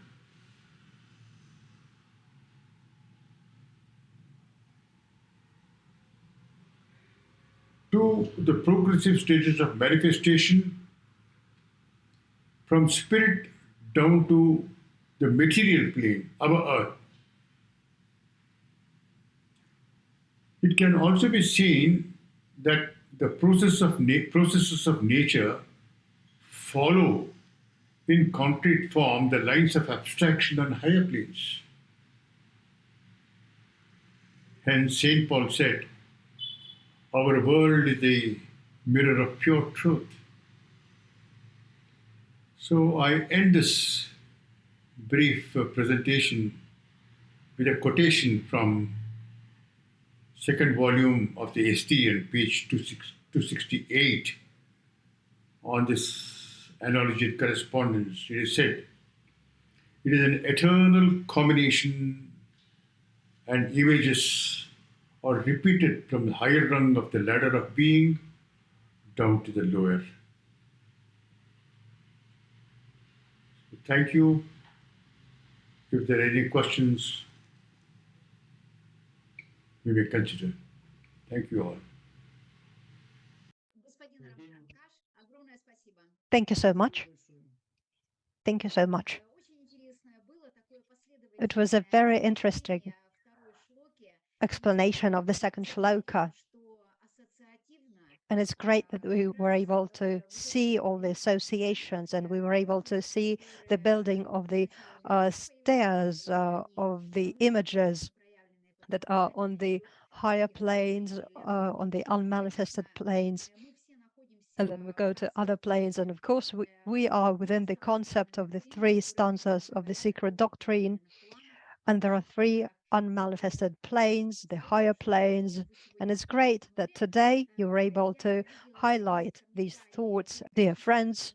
to the progressive stages of manifestation from spirit down to the material plane, our earth. It can also be seen that the processes of nature follow in concrete form the lines of abstraction on higher planes. Hence, St. Paul said, our world is a mirror of pure truth. So I end this brief presentation with a quotation from second volume of the ST and page 268 on this analogy and correspondence. It is said, it is an eternal combination and images are repeated from the higher rung of the ladder of being down to the lower. Thank you. If there are any questions, we may consider. Thank you all. Господин Рампракаш, огромное спасибо. Thank you so much. Thank you so much. Очень интересное было такое It was a very последовательное interesting объяснение второй шлоки. explanation of the second shloka. Что ассоциативно And it's great that we were able to see all the associations and we were able to see the building of the stairs, of the images that are on the higher planes, on the unmanifested planes. And then we go to other planes. And of course, we are within the concept of the 3 stanzas of the secret doctrine. And there are 3 unmanifested planes, the higher planes. And it's great that today you were able to highlight these thoughts. Dear friends,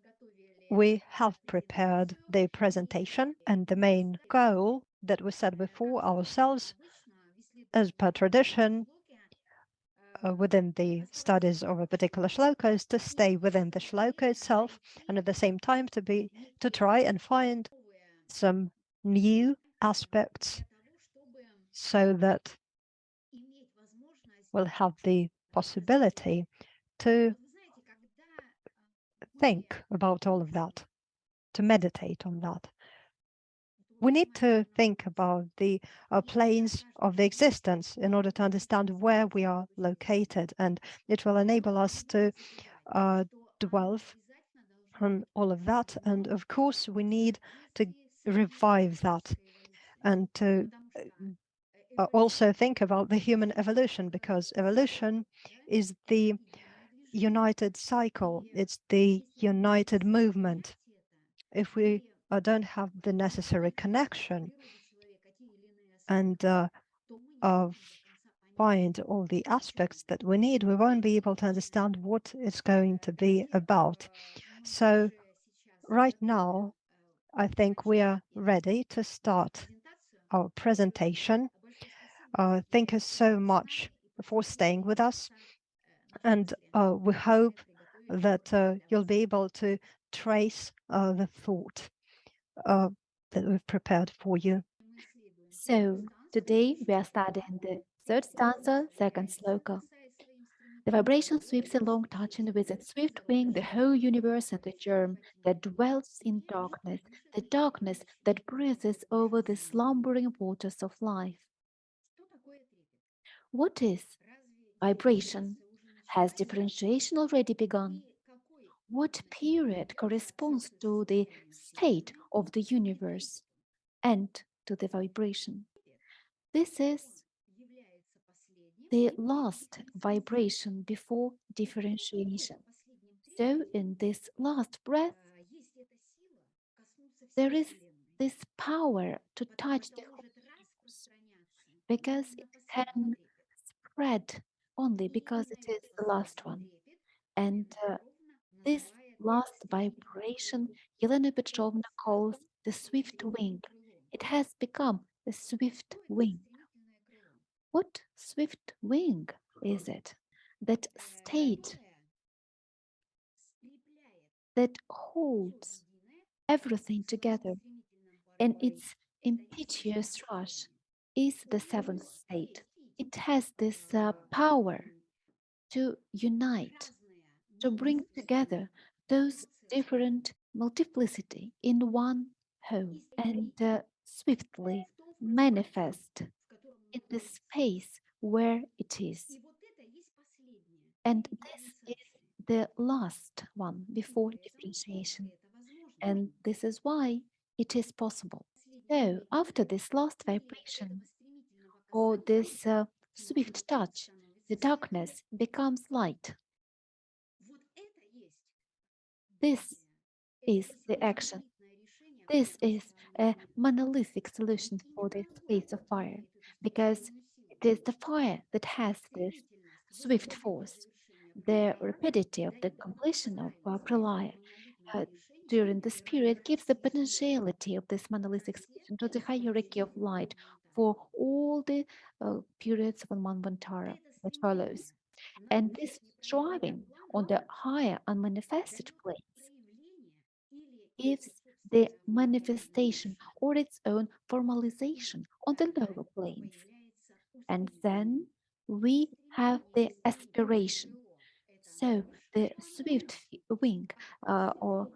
we have prepared the presentation, and the main goal that we set before ourselves, as per tradition, within the studies of a particular shloka, is to stay within the shloka itself, and at the same time to try and find some new aspects so that we'll have the possibility to think about all of that, to meditate on that. We need to think about the planes of the existence in order to understand where we are located, and it will enable us to dwell on all of that. And of course, we need to revive that and to also think about the human evolution, because evolution is the united cycle, it's the united movement. If we don't have the necessary connection and find all the aspects that we need, we won't be able to understand what it's going to be about. So right now, I think we are ready to start our presentation. Thank you so much for staying with us, and we hope that you'll be able to trace the thought that we've prepared for you. So today we are studying the 3rd stanza, 2nd sloka. The vibration sweeps along, touching with its swift wing the whole universe and the germ that dwells in darkness, the darkness that breathes over the slumbering waters of life. What is vibration? Has differentiation already begun? What period corresponds to the state of the universe and to the vibration? This is the last vibration before differentiation. So in this last breath, there is this power to touch the whole universe, because it can spread only because it is the last one. And this last vibration, Yelena Petrovna calls the swift wing. It has become a swift wing. What swift wing is it? That state that holds everything together in its impetuous rush is the seventh state. It has this power to unite, to bring together those different multiplicity in one whole and swiftly manifest in the space where it is. And this is the last one before differentiation. And this is why it is possible. So, after this last vibration or this swift touch, the darkness becomes light. This is the action. This is a monolithic solution for this space of fire, because it is the fire that has this swift force. The rapidity of the completion of pralaya uh, during this period gives the potentiality of this monolithic solution to the hierarchy of light for all the periods of Manvantara that follows. And this striving on the higher unmanifested planes gives the manifestation or its own formalization on the lower planes. And then we have the aspiration. So the swift wing or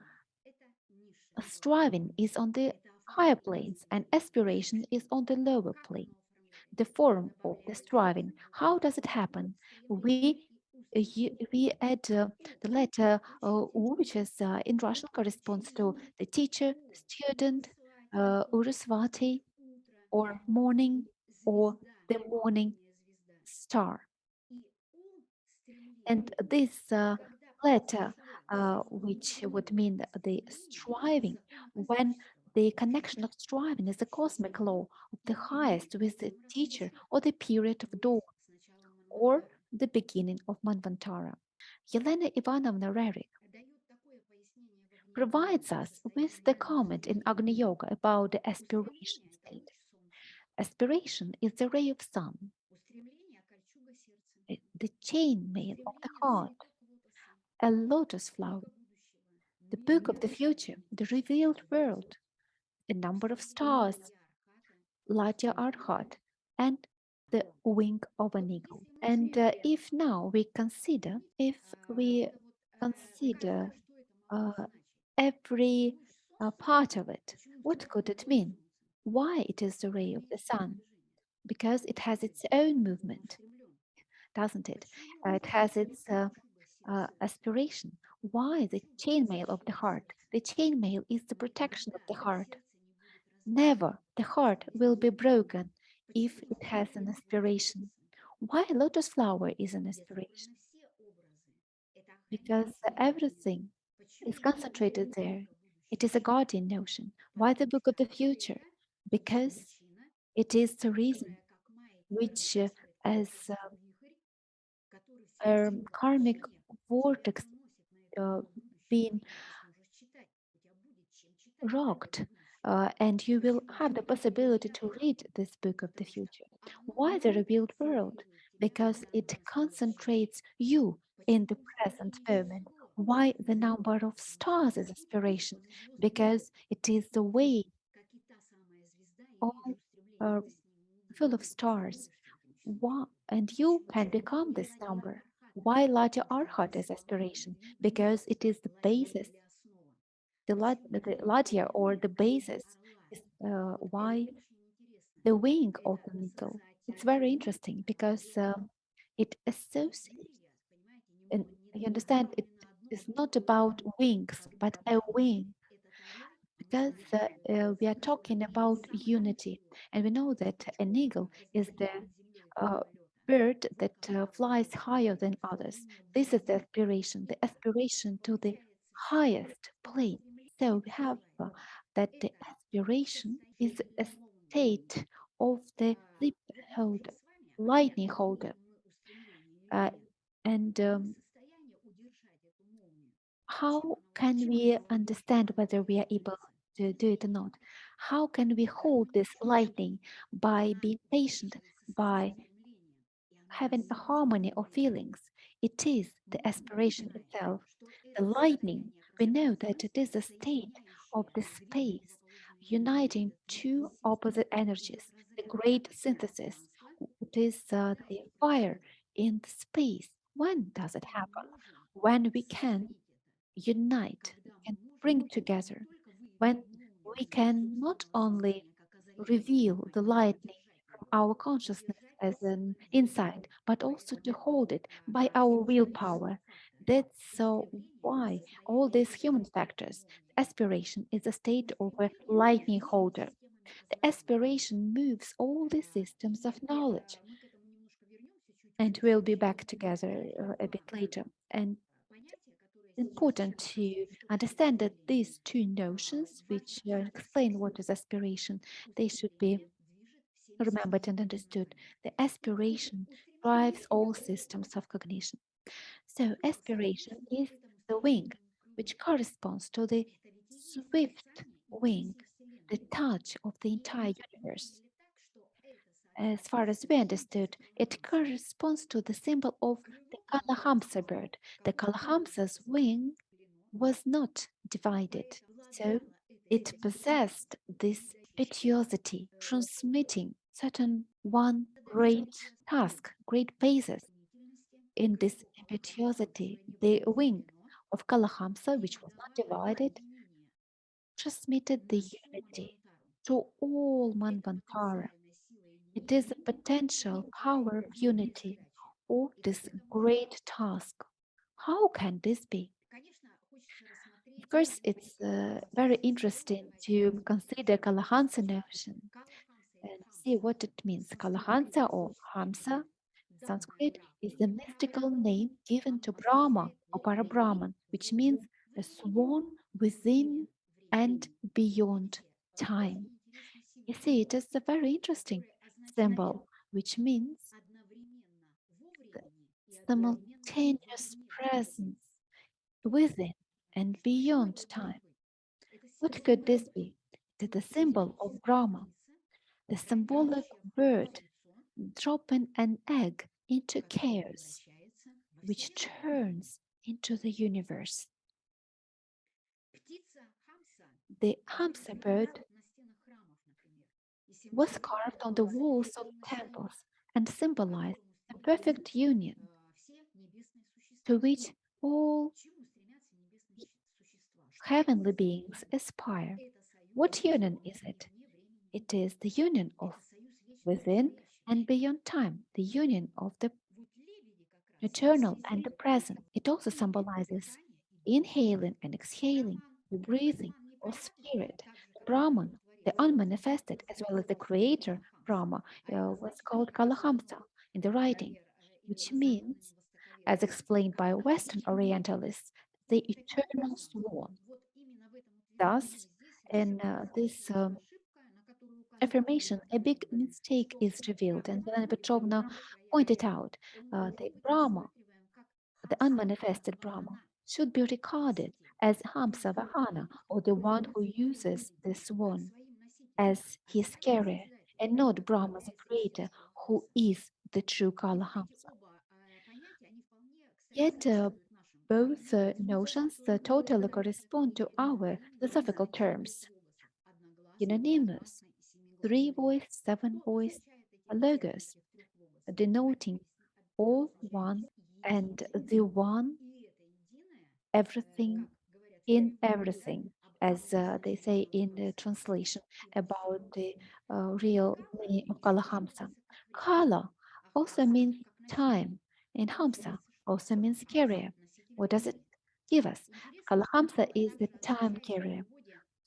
striving is on the higher planes and aspiration is on the lower plane. The form of the striving, how does it happen? We add the letter U, which is in Russian corresponds to the teacher, student, Urusvati, or morning, or the morning star. And this letter, which would mean the striving, when the connection of striving is the cosmic law of the highest with the teacher or the period of dawn or the beginning of Manvantara. Yelena Ivanovna Rerik provides us with the comment in Agni Yoga about the aspiration state. Aspiration is the ray of sun, the chainmail of the heart, a lotus flower, the book of the future, the revealed world, a number of stars, Latya Arhat, and the wing of an eagle. And if we consider every part of it, what could it mean? Why it is the ray of the sun? Because it has its own movement, doesn't it? It has its aspiration. Why the chainmail of the heart? The chainmail is the protection of the heart. Never the heart will be broken if it has an aspiration. Why lotus flower is an aspiration? Because everything is concentrated there. It is a guardian notion. Why the book of the future? Because it is the reason which, as a karmic vortex being rocked, and you will have the possibility to read this book of the future. Why the revealed world? Because it concentrates you in the present moment. Why the number of stars is aspiration? Because it is the way all are full of stars. Why? And you can become this number. Why Latya Arhat is aspiration? Because it is the basis, the latya or the basis is why the wing of the eagle. It's very interesting because it associates, and you understand, it is not about wings, but a wing, because we are talking about unity, and we know that an eagle is the uh, bird that flies higher than others. This is the aspiration to the highest plane. So we have that the aspiration is a state of the zip holder, lightning holder. And how can we understand whether we are able to do it or not? How can we hold this lightning? By being patient, by having a harmony of feelings. It is the aspiration itself. The lightning, we know that it is a state of the space uniting two opposite energies, the great synthesis. It is the fire in the space. When does it happen? When we can unite, we can bring together, when we can not only reveal the lightning from our consciousness as an insight, but also to hold it by our willpower. That's so why all these human factors, aspiration is a state of a lightning holder. The aspiration moves all the systems of knowledge. And we'll be back together a bit later. And important to understand that these two notions, which explain what is aspiration, they should be remembered and understood. The aspiration drives all systems of cognition. So, aspiration is the wing, which corresponds to the swift wing, the touch of the entire universe. As far as we understood, it corresponds to the symbol of the Kalahamsa bird. The Kalahamsa's wing was not divided, so it possessed this impetuosity, transmitting certain one great task, great basis. In this impetuosity, the wing of Kalahamsa, which was not divided, transmitted the unity to all Manvantara. It is the potential power of unity of this great task. How can this be? Of course, it's very interesting to consider Kalahansa notion and see what it means. Kalahansa or Hamsa, Sanskrit, is the mystical name given to Brahma or Parabrahman, which means a swan within and beyond time. You see, it is a very interesting symbol, which means the simultaneous presence within and beyond time. What could this be? It is the symbol of Brahma, the symbolic bird dropping an egg into chaos, which turns into the universe. The Hamsa bird was carved on the walls of temples and symbolized a perfect union to which all heavenly beings aspire. What union is it? It is the union of within and beyond time, the union of the eternal and the present. It also symbolizes inhaling and exhaling, the breathing of spirit. The Brahman, the unmanifested, as well as the creator Brahma, was called Kalahamsa in the writing, which means, as explained by Western Orientalists, the eternal swan. Thus, in this affirmation, a big mistake is revealed, and Elena Petrovna pointed out the Brahma, the unmanifested Brahma, should be regarded as Hamsa Vahana, or the one who uses the swan as his carrier, and not Brahma the creator, who is the true Kala Hamsa. Yet both notions totally correspond to our philosophical terms. Unanimous, three voice, seven voice, logos, denoting all one and the one, everything in everything, as they say in the translation about the real meaning of Kala Hamsa. Kala also means time, and Hamsa also means carrier. What does it give us? Kala Hamsa is the time carrier.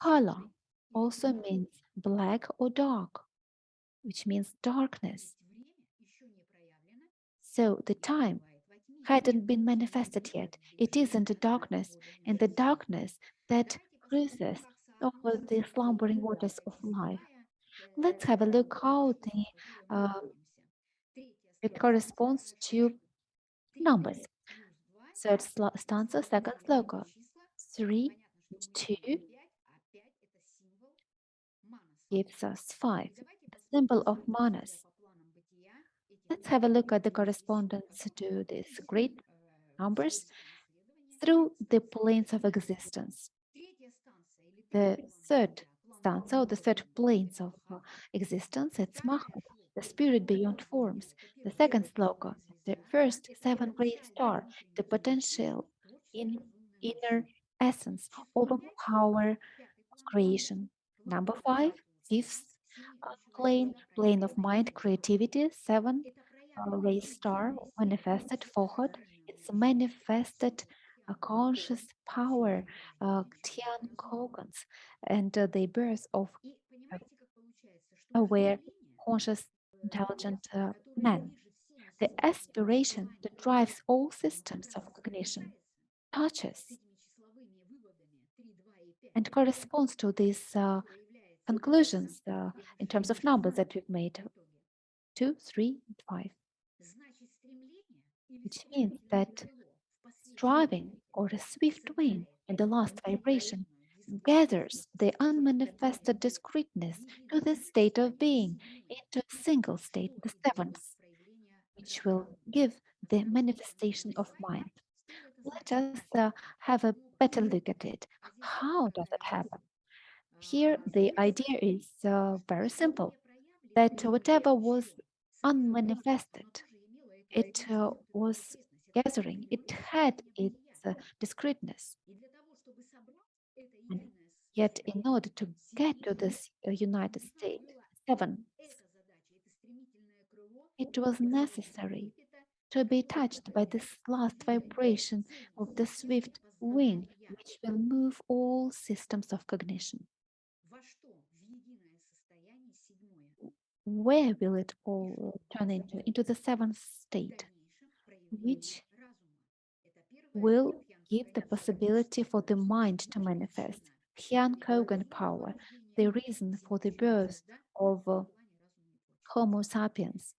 Kala also means black or dark, which means darkness. So the time hadn't been manifested yet. It is in the darkness, and the darkness that resists over the slumbering waters of life. Let's have a look how it corresponds to numbers. Third stanza, second sloka. 3 and 2 gives us 5, the symbol of manas. Let's have a look at the correspondence to these great numbers through the planes of existence. The third stanza, or the third planes of existence, it's Mahat, the spirit beyond forms. The second sloka, the first seven-ray star, the potential in inner essence, overpower of creation. Number 5, fifth plane of mind, creativity, seven ray star, manifested forehead. It's manifested a conscious power, Tian Kogans, and the birth of a aware, conscious, intelligent man. The aspiration that drives all systems of cognition touches and corresponds to these conclusions in terms of numbers that we've made 2, 3, and 5, which means that striving or a swift wing in the last vibration gathers the unmanifested discreteness to the state of being into a single state, the seventh, which will give the manifestation of mind. Let us have a better look at it. How does it happen? Here, the idea is very simple, that whatever was unmanifested, it was gathering, it had its discreteness. And yet, in order to get to this united state, seven, it was necessary to be touched by this last vibration of the swift wing, which will move all systems of cognition. Where will it all turn into? Into the seventh state, which will give the possibility for the mind to manifest. Hyang Kogan power, the reason for the birth of Homo sapiens.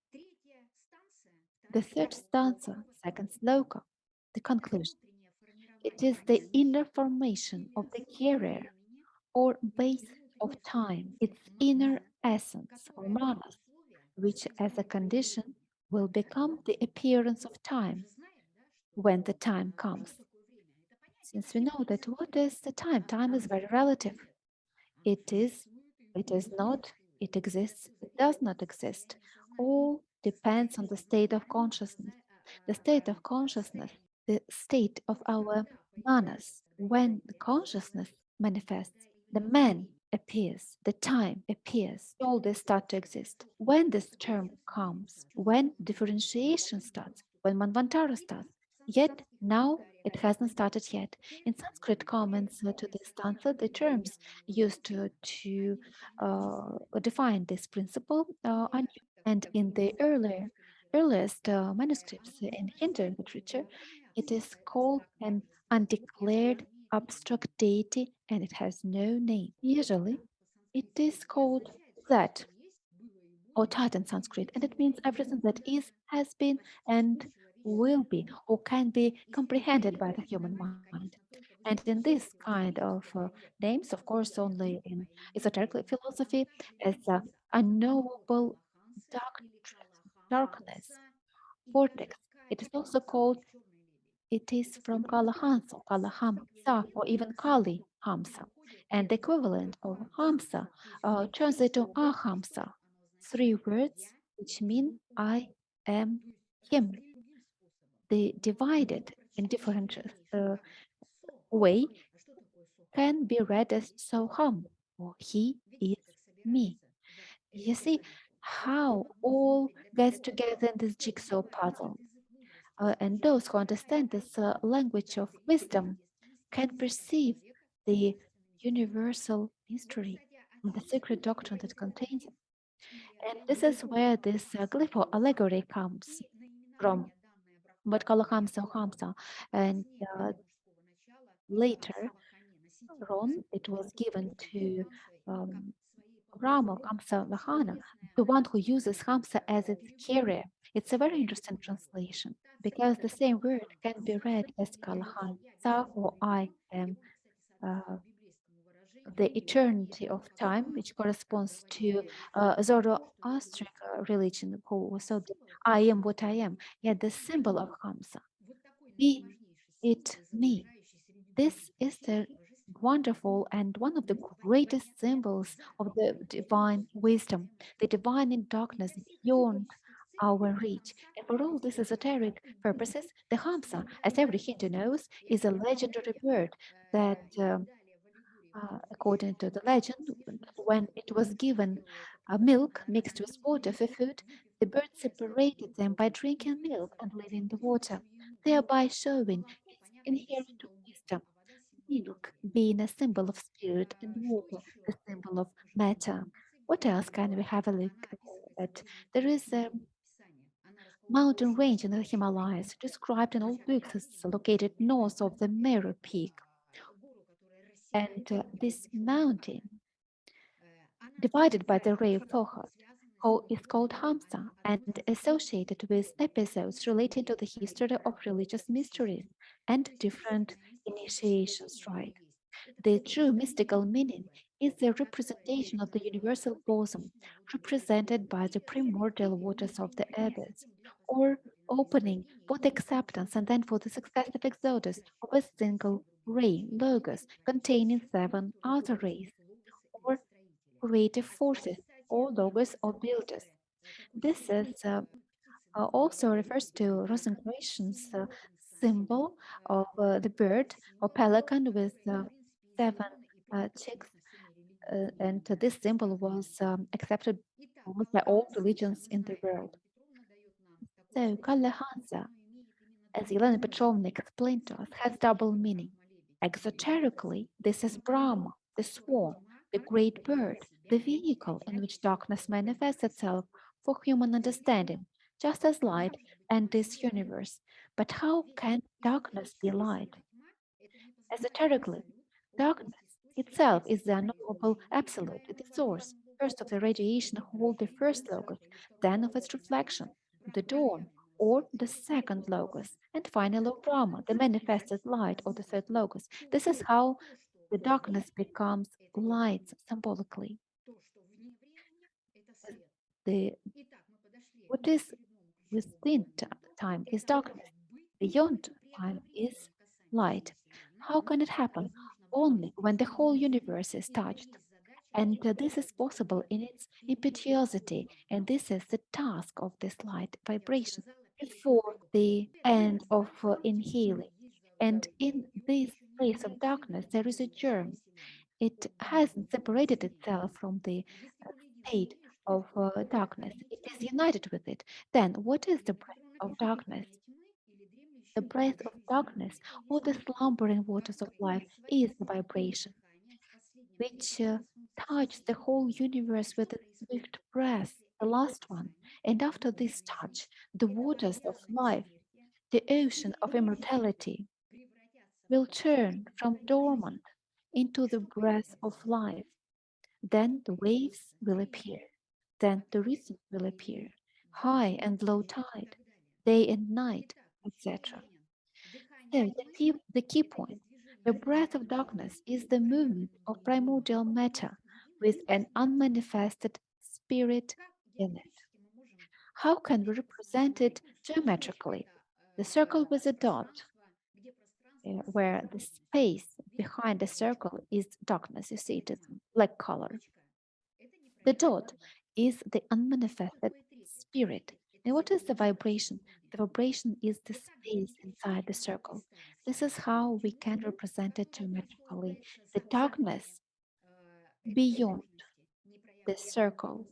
The third stanza, second sloka, the conclusion. It is the inner formation of the carrier or base of time, its inner essence or manas, which as a condition will become the appearance of time when the time comes. Since we know that what is the time? Time is very relative. It is not, it exists, it does not exist. All depends on the state of consciousness. The state of consciousness, the state of our manas. When the consciousness manifests, the man appears, the time appears, all this start to exist. When this term comes, when differentiation starts, when Manvantara starts, yet now it hasn't started yet. In Sanskrit comments to this stanza, the terms used to define this principle are new. And in the earliest manuscripts in Hindu literature, it is called an undeclared abstract deity and it has no name. Usually, it is called that or tat in Sanskrit, and it means everything that is, has been, and will be, or can be comprehended by the human mind. And in this kind of names, of course, only in esoteric philosophy, as unknowable darkness, vortex. It is also called, it is from Kalahansa, Kalahamsa, or even Kali Hamsa. And the equivalent of Hamsa translates to Ahamsa, three words which mean I am him. They divided in different way can be read as Soham, or he is me. You see how all gets together in this jigsaw puzzle. And those who understand this language of wisdom can perceive the universal mystery and the secret doctrine that contains it. And this is where this glyph or allegory comes from. But Kalachakra and later Ron, it was given to um, Rama, Kamsa Vahana, the one who uses Hamsa as its carrier. It's a very interesting translation because the same word can be read as Kalahan, Sa or I am uh, the eternity of time, which corresponds to Zoroastric religion, who so that I am what I am. Yet the symbol of Hamsa, be it me. This is the wonderful and one of the greatest symbols of the divine wisdom, the divine in darkness beyond our reach. And for all these esoteric purposes, the Hamsa, as every Hindu knows, is a legendary bird that according to the legend, when it was given milk mixed with water for food, the bird separated them by drinking milk and leaving the water, thereby showing its inherent wisdom. Milk being a symbol of spirit and water, the symbol of matter. What else can we have a look at? There is a mountain range in the Himalayas, described in all books as located north of the Meru Peak. And this mountain, divided by the ray of Thohat, is called Hamsa and associated with episodes relating to the history of religious mysteries and different initiations, right? The true mystical meaning is the representation of the universal bosom, represented by the primordial waters of the abyss, or opening for the acceptance and then for the successive exodus of a single ray, logos, containing seven other rays, or creative forces, or logos or builders. This is also refers to Rosencreation's symbol of the bird or pelican with seven chicks, and this symbol was accepted almost by all religions in the world. So, Kalahansa, as Elena Petrovna explained to us, has double meaning. Exoterically, this is Brahma, the swan, the great bird, the vehicle in which darkness manifests itself for human understanding, just as light enters this universe. But how can darkness be light? Esoterically, darkness itself is the unknowable absolute, the source, first of the radiation whole, the first logos, then of its reflection, the dawn, or the second logos, and finally of Brahma, the manifested light, or the third logos. This is how the darkness becomes light symbolically. The, what is within time is darkness. Beyond time is light. How can it happen? Only when the whole universe is touched. And this is possible in its impetuosity, and this is the task of this light vibration before the end of inhaling. And in this place of darkness, there is a germ. It hasn't separated itself from the state of darkness, it is united with it. Then, what is the breath of darkness? The breath of darkness, or the slumbering waters of life, is the vibration which touches the whole universe with its swift breath, the last one. And after this touch, the waters of life, the ocean of immortality, will turn from dormant into the breath of life. Then the waves will appear. Then the rhythm will appear, high and low tide, day and night, etc. So the key point, the breath of darkness is the movement of primordial matter with an unmanifested spirit in it. How can we represent it geometrically? The circle with a dot, where the space behind the circle is darkness. You see it is black color. The dot is the unmanifested spirit. And what is the vibration? The vibration is the space inside the circle. This is how we can represent it geometrically. The darkness beyond the circle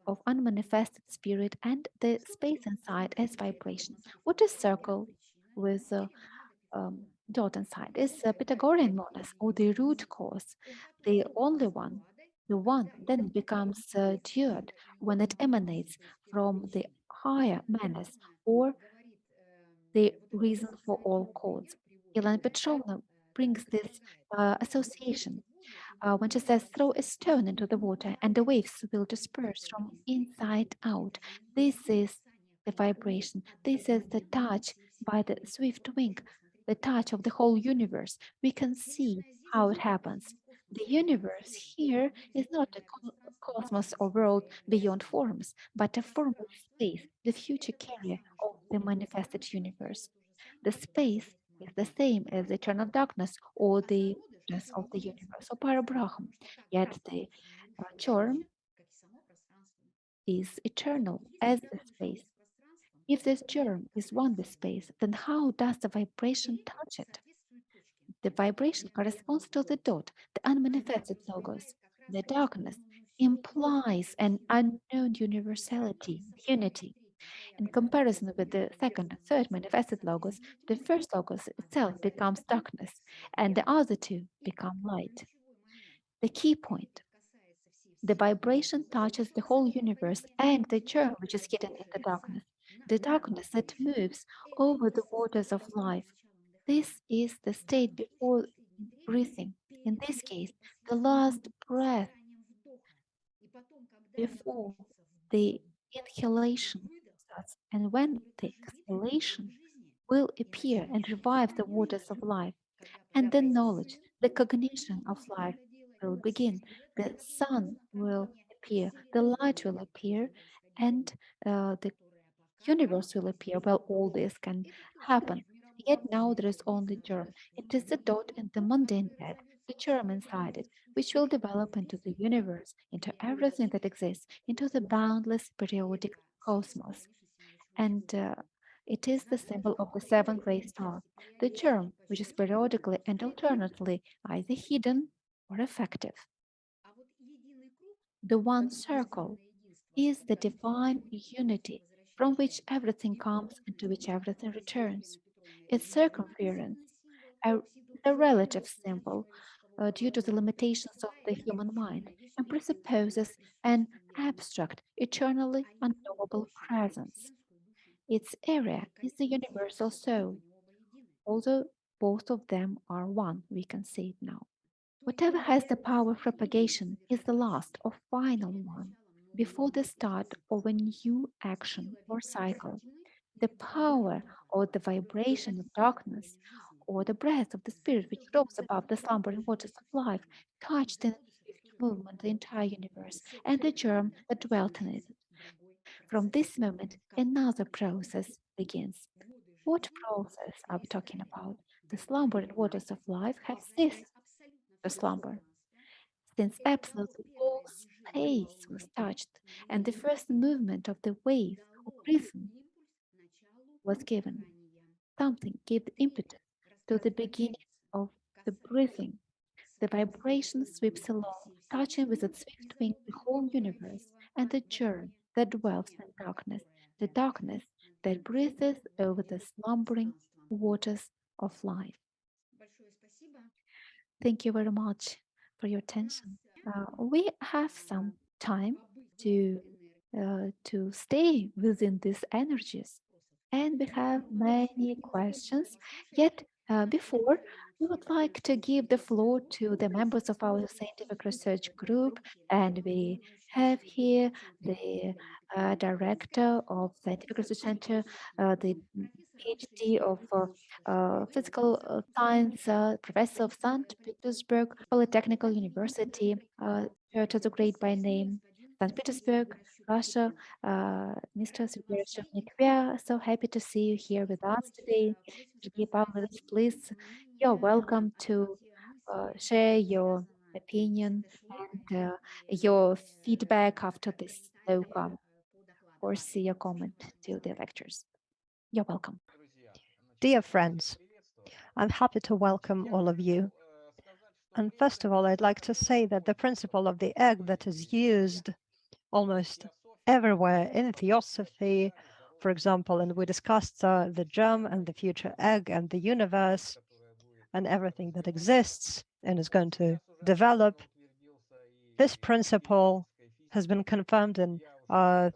of unmanifested spirit and the space inside as vibration. What is circle with a dot inside? Is Pythagorean modus or the root cause, the only one, the one then becomes duad when it emanates from the higher manas or the reason for all causes. Elena Petrovna brings this association. When she says, throw a stone into the water and the waves will disperse from inside out. This is the vibration. This is the touch by the swift wing, the touch of the whole universe. We can see how it happens. The universe here is not a cosmos or world beyond forms, but a formless space, the future carrier of the manifested universe. The space is the same as eternal darkness or the darkness of the universe or parabraham, yet the germ is eternal as the space. If this germ is one with space, then how does the vibration touch it? The vibration corresponds to the dot, the unmanifested logos. The darkness implies an unknown universality, unity. In comparison with the second and third manifested logos, the first logos itself becomes darkness, and the other two become light. The key point: the vibration touches the whole universe and the germ which is hidden in the darkness that moves over the waters of life. This is the state before breathing. In this case, the last breath before the inhalation starts, and when the exhalation will appear and revive the waters of life, and the knowledge, the cognition of life will begin. The sun will appear, the light will appear, and the universe will appear. Well, all this can happen. Yet now there is only germ. It is the dot in the mundane bed, the germ inside it, which will develop into the universe, into everything that exists, into the boundless periodic cosmos. And it is the symbol of the seven gray star, the germ, which is periodically and alternately either hidden or effective. The one circle is the divine unity from which everything comes and to which everything returns. Its circumference a, a relative symbol due to the limitations of the human mind and presupposes an abstract, eternally unknowable presence. Its area is the universal soul, although both of them are one, we can see it now. Whatever has the power of propagation is the last or final one, before the start of a new action or cycle. The power or the vibration of darkness or the breath of the spirit which rose above the slumbering waters of life touched in its swift movement the entire universe and the germ that dwelt in it. From this moment, another process begins. What process are we talking about? The slumbering waters of life have ceased to slumber, since absolutely all space was touched, and the first movement of the wave or prism was given. Something gave the impetus to the beginning of the breathing. The vibration sweeps along, touching with its swift wing the whole universe, and the germ that dwells in darkness, the darkness that breathes over the slumbering waters of life. Thank you very much for your attention. We have some time to stay within these energies, and we have many questions. Yet, before, we would like to give the floor to the members of our scientific research group, and we have here the director of Scientific Research Center, the PhD of Physical Science, Professor of St. Petersburg Polytechnical University, to the great by name, St. Petersburg, Russia, Mr. Sergey. We are so happy to see you here with us today. Sergey Pavlovich, please, you're welcome to share your opinion and your feedback after this Sloka, or see your comment to the lectures. You're welcome. Dear friends, I'm happy to welcome all of you. And first of all, I'd like to say that the principle of the egg that is used almost everywhere in Theosophy, for example, and we discussed the germ and the future egg and the universe and everything that exists and is going to develop. This principle has been confirmed in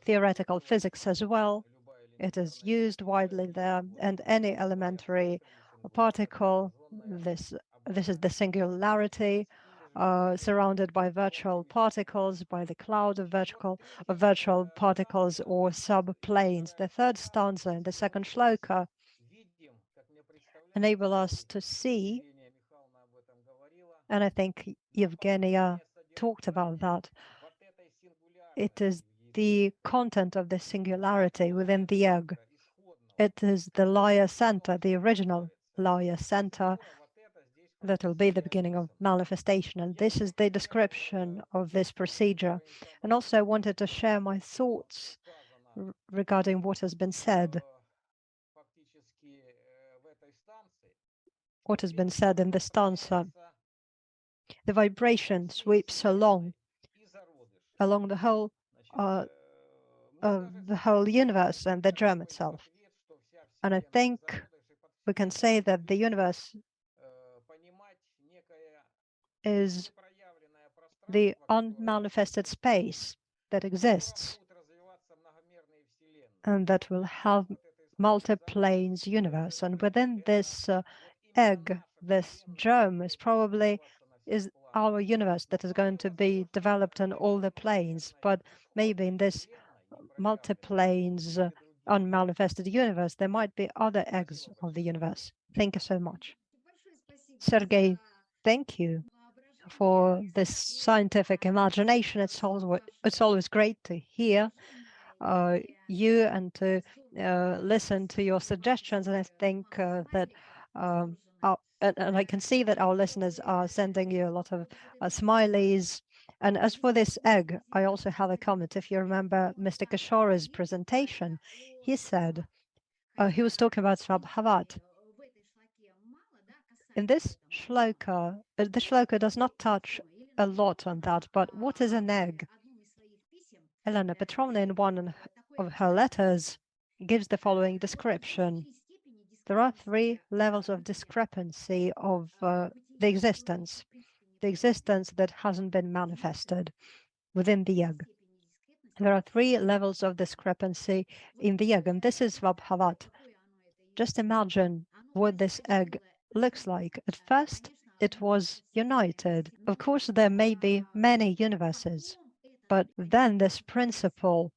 theoretical physics as well. It is used widely there, and any elementary particle, this This is the singularity surrounded by virtual particles, by the cloud of virtual particles or subplanes. The third stanza in the second shloka enable us to see, and I think Evgenia talked about that, it is the content of the singularity within the egg. It is the Laya center, the original Laya center, that will be the beginning of manifestation. And this is the description of this procedure. And also I wanted to share my thoughts regarding what has been said. What has been said in the stanza. The vibration sweeps along the whole universe and the germ itself. And I think we can say that the universe is the unmanifested space that exists and that will have multi-planes universe. And within this egg, this germ is our universe that is going to be developed on all the planes. But maybe in this multi-planes unmanifested universe, there might be other eggs of the universe. Thank you so much. Sergey, thank you for this scientific imagination. It's always great to hear you and to listen to your suggestions. And I think that and I can see that our listeners are sending you a lot of smileys. And as for this egg, I also have a comment. If you remember Mr. Kishore's presentation, he said, he was talking about Svabhavat. In this shloka, the shloka does not touch a lot on that, but what is an egg? Elena Petrovna, in one of her letters, gives the following description. There are three levels of discrepancy of the existence that hasn't been manifested within the egg. There are three levels of discrepancy in the egg, and this is Svabhavat. Just imagine what this egg looks like. At first, it was united. Of course, there may be many universes, but then this principle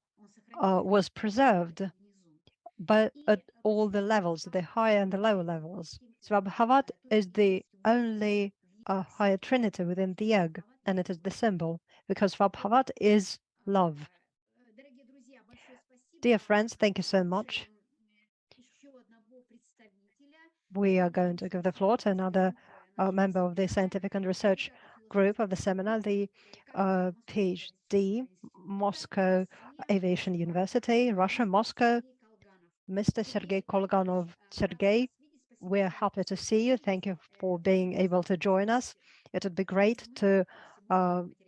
was preserved but at all the levels, the higher and the lower levels. Svabhavat is the only higher trinity within the egg, and it is the symbol, because Svabhavat is love. Dear friends, thank you so much. We are going to give the floor to another member of the scientific and research group of the seminar, the PhD, Moscow Aviation University, Russia, Moscow, Mr. Sergey Kolganov. Sergey, we're happy to see you. Thank you for being able to join us. It would be great to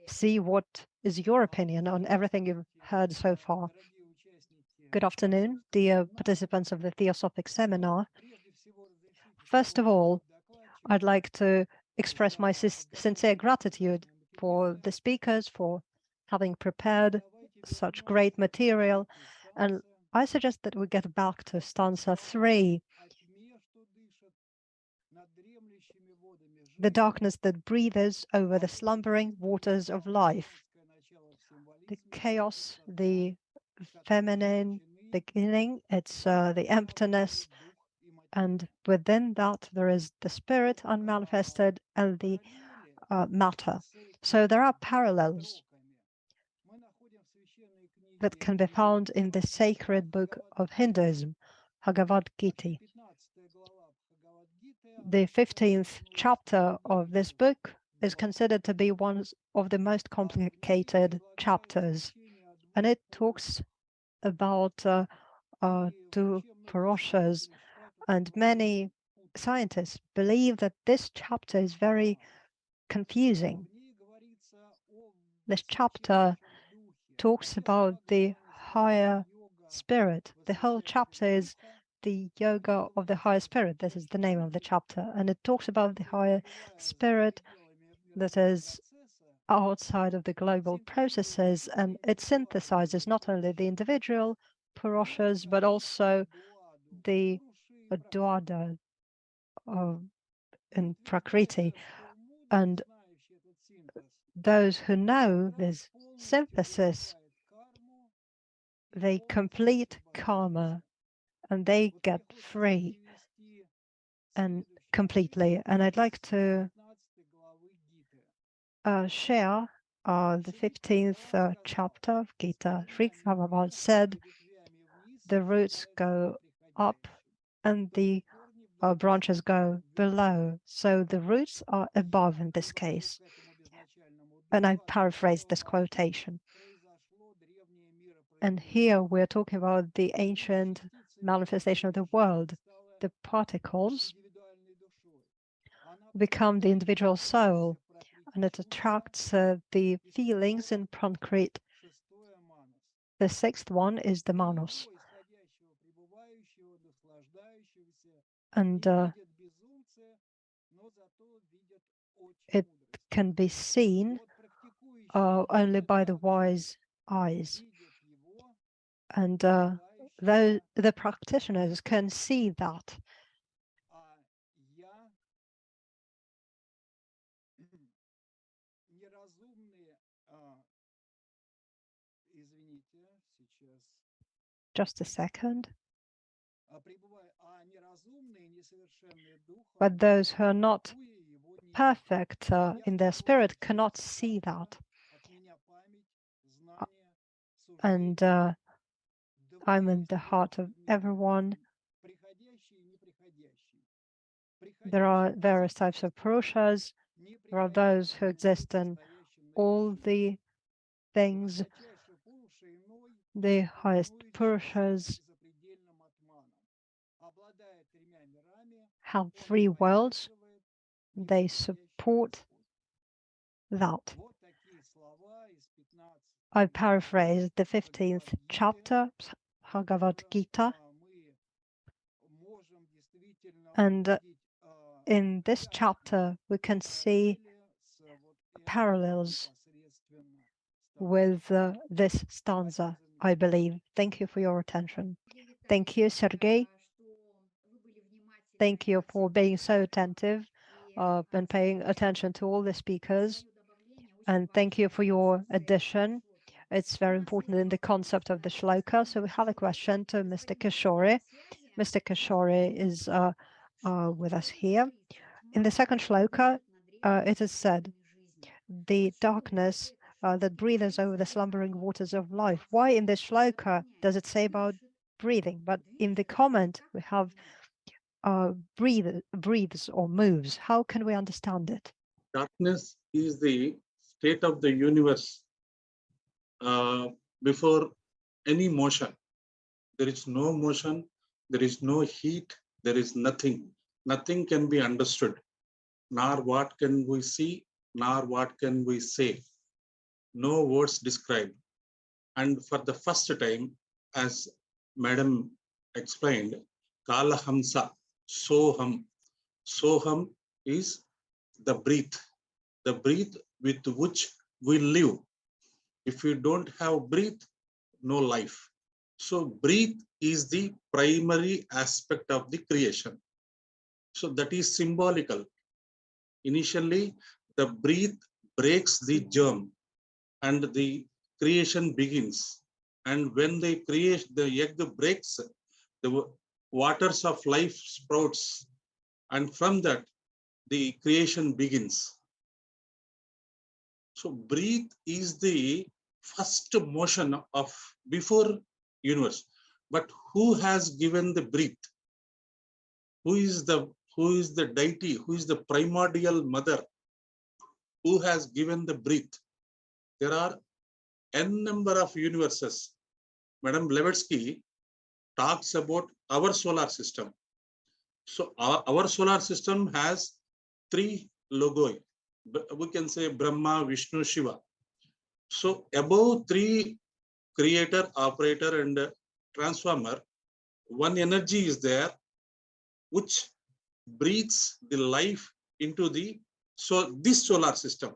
see what is your opinion on everything you've heard so far. Good afternoon, dear participants of the Theosophic seminar. First of all, I'd like to express my sincere gratitude for the speakers for having prepared such great material. And I suggest that we get back to stanza 3. The darkness that breathes over the slumbering waters of life. The chaos, the feminine beginning, it's the emptiness, and within that there is the spirit unmanifested and the matter. So there are parallels that can be found in the sacred book of Hinduism, Bhagavad Gita. The 15th chapter of this book is considered to be one of the most complicated chapters, and it talks about two Purushas, and many scientists believe that this chapter is very confusing. This chapter talks about the higher spirit. The whole chapter is the yoga of the higher spirit. This is the name of the chapter. And it talks about the higher spirit that is outside of the global processes, and it synthesizes not only the individual Purushas, but also the Dwada in Prakriti. And those who know this synthesis, they complete karma and they get free and completely. And I'd like to share the 15th chapter of Gita. Sri Prabhupada said, the roots go up and the branches go below. So the roots are above in this case. And I paraphrased this quotation. And here we're talking about the ancient manifestation of the world. The particles become the individual soul, and it attracts the feelings in concrete. The sixth one is the manos. And it can be seen only by the wise eyes. And the practitioners can see that. Just a second. But those who are not perfect in their spirit cannot see that. And I'm in the heart of everyone. There are various types of purushas. There are those who exist in all the things. The highest purushas have three worlds. They support that. I paraphrased the 15th chapter, Bhagavad Gita. And in this chapter, we can see parallels with this stanza, I believe. Thank you for your attention. Thank you, Sergey. Thank you for being so attentive and paying attention to all the speakers. And thank you for your addition. It's very important in the concept of the Sloka. So we have a question to Mr. Kishore. Mr. Kishore is with us here. In the second Sloka, it is said, the darkness that breathes over the slumbering waters of life. Why in this Sloka does it say about breathing? But in the comment, we have breathes or moves. How can we understand it? Darkness is the state of the universe before any motion. There is no motion, there is no heat, there is nothing. Nothing can be understood, nor what can we see, nor what can we say. No words describe. And for the first time, as Madam explained, Kalahamsa, Soham. Soham is the breath with which we live. If we don't have breath, no life. So breath is the primary aspect of the creation. So that is symbolical. Initially, the breath breaks the germ and the creation begins. And when the egg breaks, the waters of life sprouts. And from that, the creation begins. So breath is the first motion of before universe. But who has given the breath? Who is the deity? Who is the primordial mother? Who has given the breath? There are n number of universes. Madam Blavatsky talks about our solar system. So our solar system has three logoi. We can say Brahma, Vishnu, Shiva. So above three, creator, operator, and transformer, one energy is there which breathes the life into this solar system.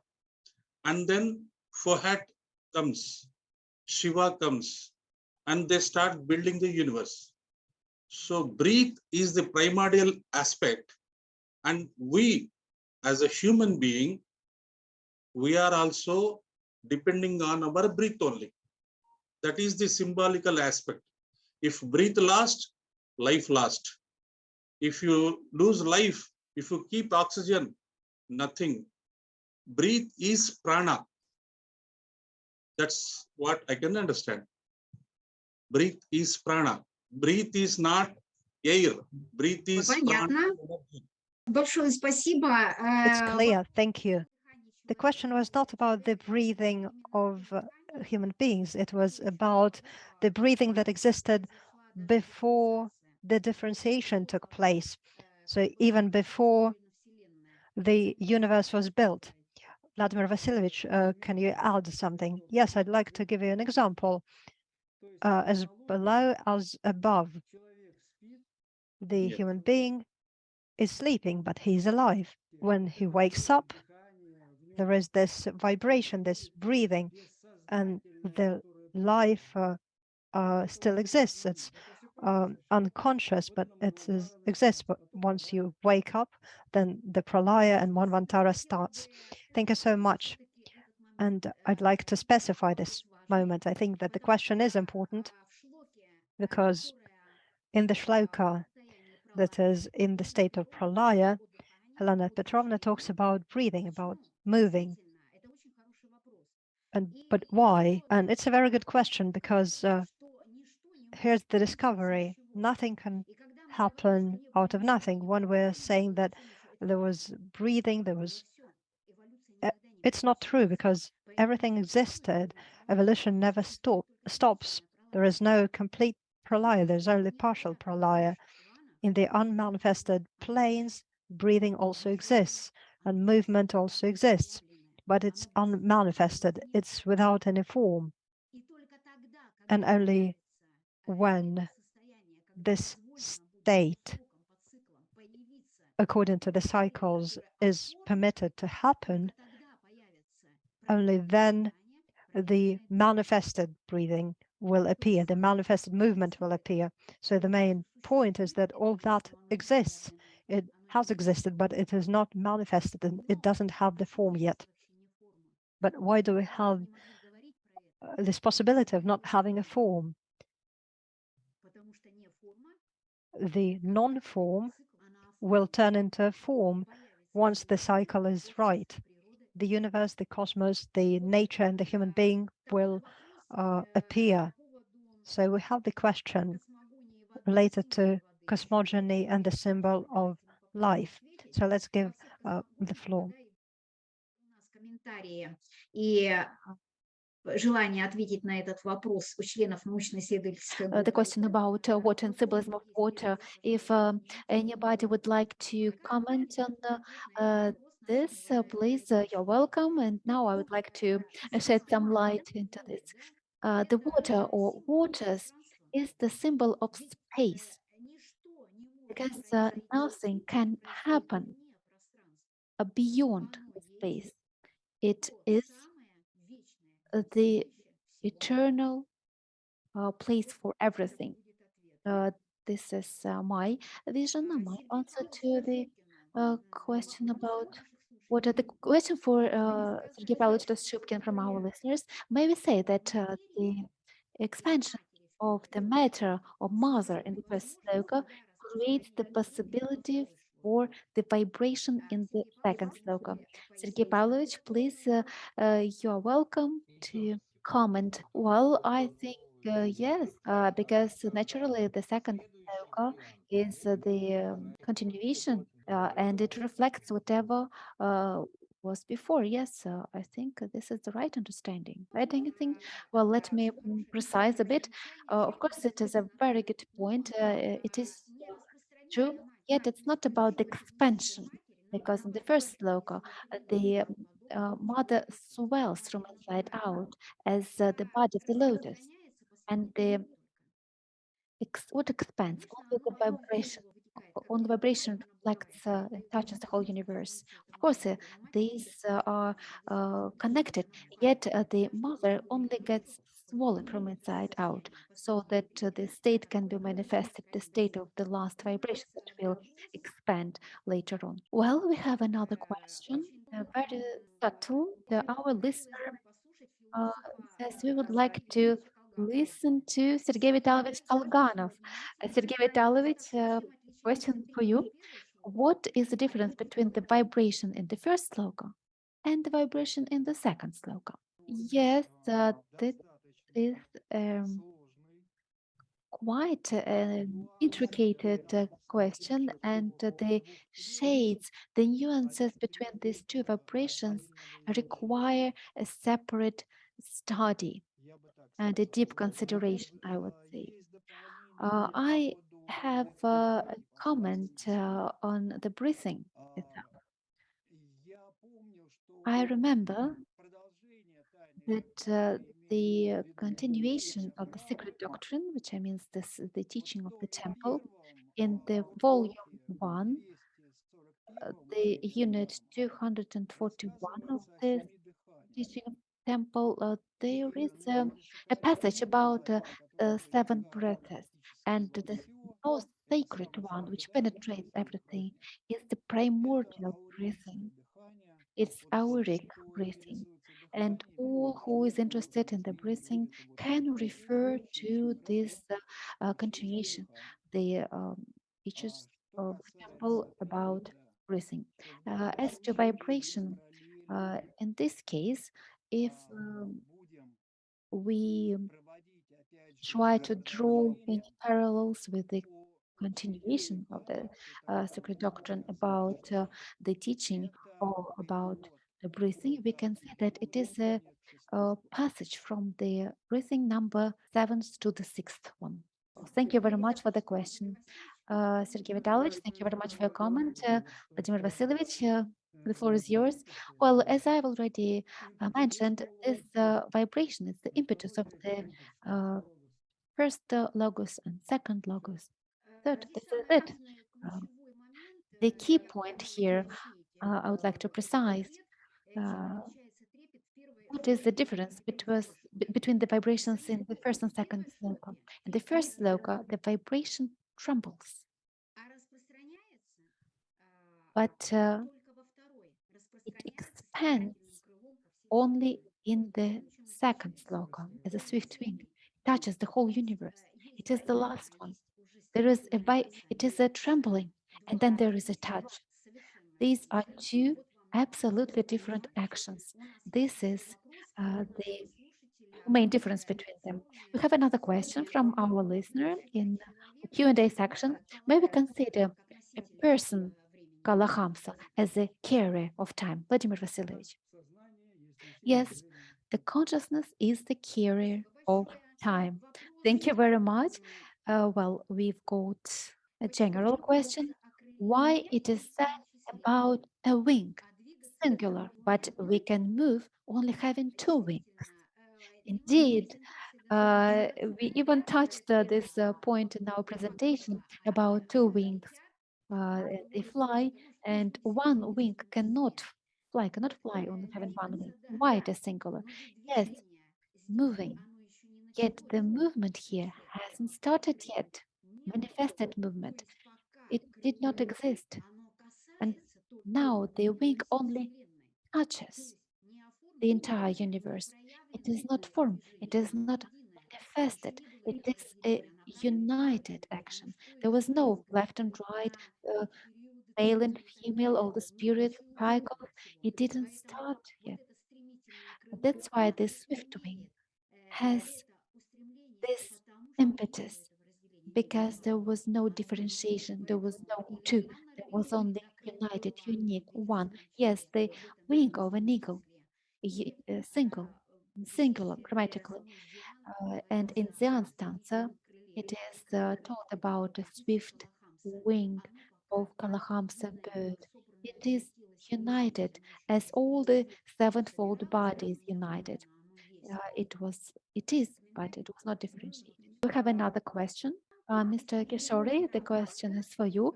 And then Fohat comes, Shiva comes, and they start building the universe. So breath is the primordial aspect, And we, as a human being, we are also depending on our breath only. That is the symbolical aspect. If breath lost, life lost. If you lose life, if you keep oxygen, nothing. Breathe is prana. That's what I can understand. Breathe is prana. Breathe is not air. Breathe is prana. Понятно. Большое спасибо. It's clear. Thank you. The question was not about the breathing of human beings. It was about the breathing that existed before the differentiation took place. So even before the universe was built. Vladimir Vasilyevich, can you add something? Yes, I'd like to give you an example. As below as above, the Yes. human being is sleeping, but he's alive. When he wakes up, there is this vibration, this breathing, and the life still exists. It's unconscious, but exists. But once you wake up, then the pralaya and Manvantara starts. Thank you so much. And I'd like to specify this moment. I think that the question is important because in the shloka that is in the state of pralaya, Helena Petrovna talks about breathing, about moving. But why? And it's a very good question because here's the discovery. Nothing can happen out of nothing. When we're saying that there was breathing, it's not true because everything existed. Evolution never stops. There is no complete pralaya. There's only partial pralaya. In the unmanifested planes, breathing also exists and movement also exists, but it's unmanifested. It's without any form. And only when this state, according to the cycles, is permitted to happen, only then the manifested breathing will appear, the manifested movement will appear. So the main point is that all that exists. It has existed, but it is not manifested and it doesn't have the form yet. But why do we have this possibility of not having a form? The non-form will turn into a form once the cycle is right. The universe, the cosmos, the nature, and the human being will appear. So we have the question related to cosmogony and the symbol of life. So let's give the floor. The question about water and symbolism of water. If anybody would like to comment on this, please, you're welcome. And now I would like to shed some light into this. The water or waters is the symbol of space because nothing can happen beyond space. It is the eternal place for everything. This is my vision, my answer to the question about what are the question for Sergei Pavlovich Shubkin from our listeners. May we say that the expansion of the matter of mother in the first sloka creates the possibility for the vibration in the second sloka. Sergei Pavlovich, please, you are welcome to comment. Well, I think yes, because naturally the second sloka is the continuation and it reflects whatever was before. Yes, I think this is the right understanding. Right? Anything? Well, let me precise a bit. Of course, it is a very good point. It is true, yet it's not about the expansion, because in the first sloka, the mother swells from inside out as the body of the lotus, and the what expands? Only the vibration. On the vibration reflects and touches the whole universe. Of course, these are connected, yet the mother only gets swollen from inside out, so that the state can be manifested, the state of the last vibration that will expand later on. Well, we have another question, very subtle. Our listener says we would like to listen to Sergei Vitalovich Kalganov. Sergei Vitalovich, question for you. What is the difference between the vibration in the first sloka and the vibration in the second sloka? Yes, that is quite an intricate question, and the shades, the nuances between these two vibrations require a separate study and a deep consideration, I would say. I have a comment on the breathing itself. I remember that the continuation of the secret doctrine, which I means the teaching of the temple, in the volume 1, the unit 241 of the teaching of temple, there is a passage about 7 breaths, and the most sacred one, which penetrates everything, is the primordial breathing. It's auric breathing. And all who is interested in the breathing can refer to this continuation, the teachers of the temple about breathing. As to vibration, in this case, if we try to draw any parallels with the continuation of the secret doctrine about the teaching or about the breathing, we can say that it is a passage from the breathing number 7 to the 6th one. Thank you very much for the question. Sergey Vitalovich, thank you very much for your comment. Vladimir Vasilyevich, the floor is yours. Well, as I've already mentioned, this vibration is the impetus of the first logos and second logos. Third, this is it. The key point here, I would like to precise, what is the difference between the vibrations in the first and second sloka? In the first sloka, the vibration trembles. But it expands only in the second sloka as a swift wing. It touches the whole universe. It is the last one. It is a trembling, and then there is a touch. These are two absolutely different actions. This is the main difference between them. We have another question from our listener in the Q&A section. May we consider a person, Kalahamsa, as a carrier of time? Vladimir Vasilyevich. Yes, the consciousness is the carrier of time. Thank you very much. Well, we've got a general question. Why it is said about a wing, singular, but we can move only having 2 wings? Indeed, we even touched this point in our presentation about 2 wings. They fly, and 1 wing cannot fly only having 1 wing. Why it is singular? Yes, moving. Yet the movement here hasn't started yet. Manifested movement. It did not exist. And now the wing only touches the entire universe. It is not formed, it is not manifested, it is a united action. There was no left and right, male and female, all the spirit cycles. It didn't start yet. That's why this swift wing has this impetus, because there was no differentiation, there was no 2, there was only united, unique, one. Yes, the wing of an eagle, singular grammatically. And in the stanza, it is taught about a swift wing of Kalahamsa bird. It is united as all the sevenfold body is united. It is, but it was not differentiated. We have another question. Mr. Kishore, the question is for you.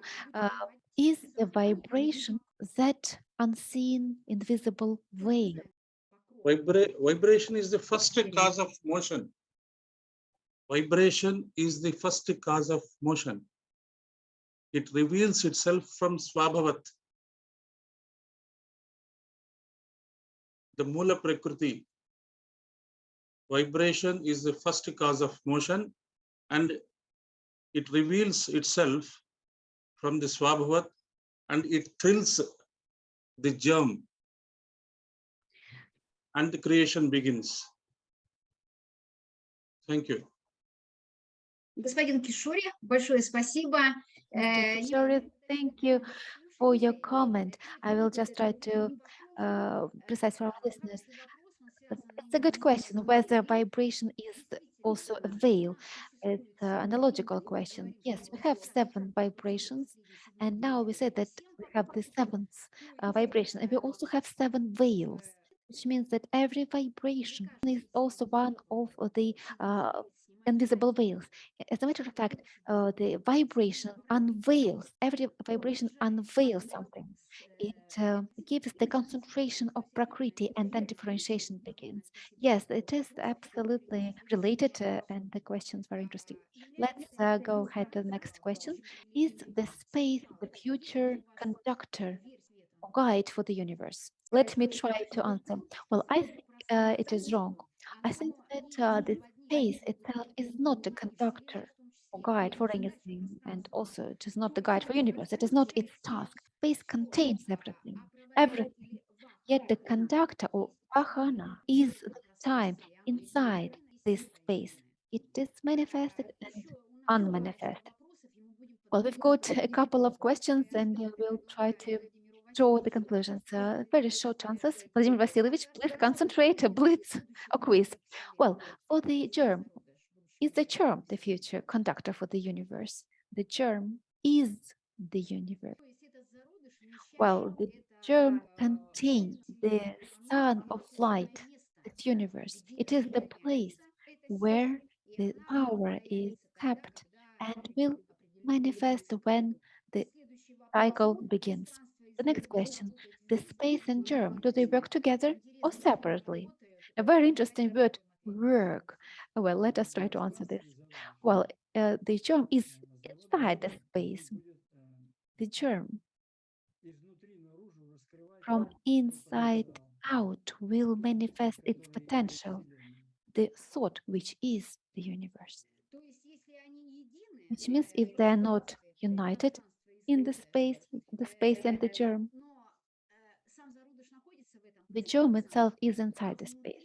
Is the vibration that unseen, invisible veil? Vibration is the first cause of motion. Vibration is the first cause of motion. it reveals itself from Swabhavat. The Mula Prakriti. Vibration is the first cause of motion, and it reveals itself from the Swabhavat, and it thrills the germ, and the creation begins. Thank you. Господин Кишори, большое спасибо. Mr. Kishore, thank you for your comment. I will just try to precise for our listeners. It's a good question whether vibration is also a veil. It's an analogical question. Yes, we have 7 vibrations, and now we said that we have the 7th vibration, and we also have 7 veils, which means that every vibration is also one of the invisible veils. As a matter of fact, the vibration unveils, every vibration unveils something. It gives the concentration of Prakriti, and then differentiation begins. Yes, it is absolutely related, and the question is very interesting. Let's go ahead to the next question. Is the space the future conductor or guide for the universe? Let me try to answer. Well, I think it is wrong. I think that the space itself is not a conductor or guide for anything, and also it is not the guide for universe. It is not its task. Space contains everything, everything. Yet the conductor or vahana is the time inside this space. It is manifested and unmanifested. Well, we've got a couple of questions, and we'll try to draw the conclusions. Very short answers. Vladimir Vasilyevich, please concentrate. A blitz, a quiz. Well, for the germ, is the germ the future conductor for the universe? The germ is the universe. Well, the germ contains the sun of light, this universe. It is the place where the power is kept and will manifest when the cycle begins. The next question, the space and germ, do they work together or separately? A very interesting word, work. Well, let us try to answer this. Well, the germ is inside the space. The germ from inside out will manifest its potential, the thought which is the universe. Which means if they are not united in the space and the germ itself is inside the space.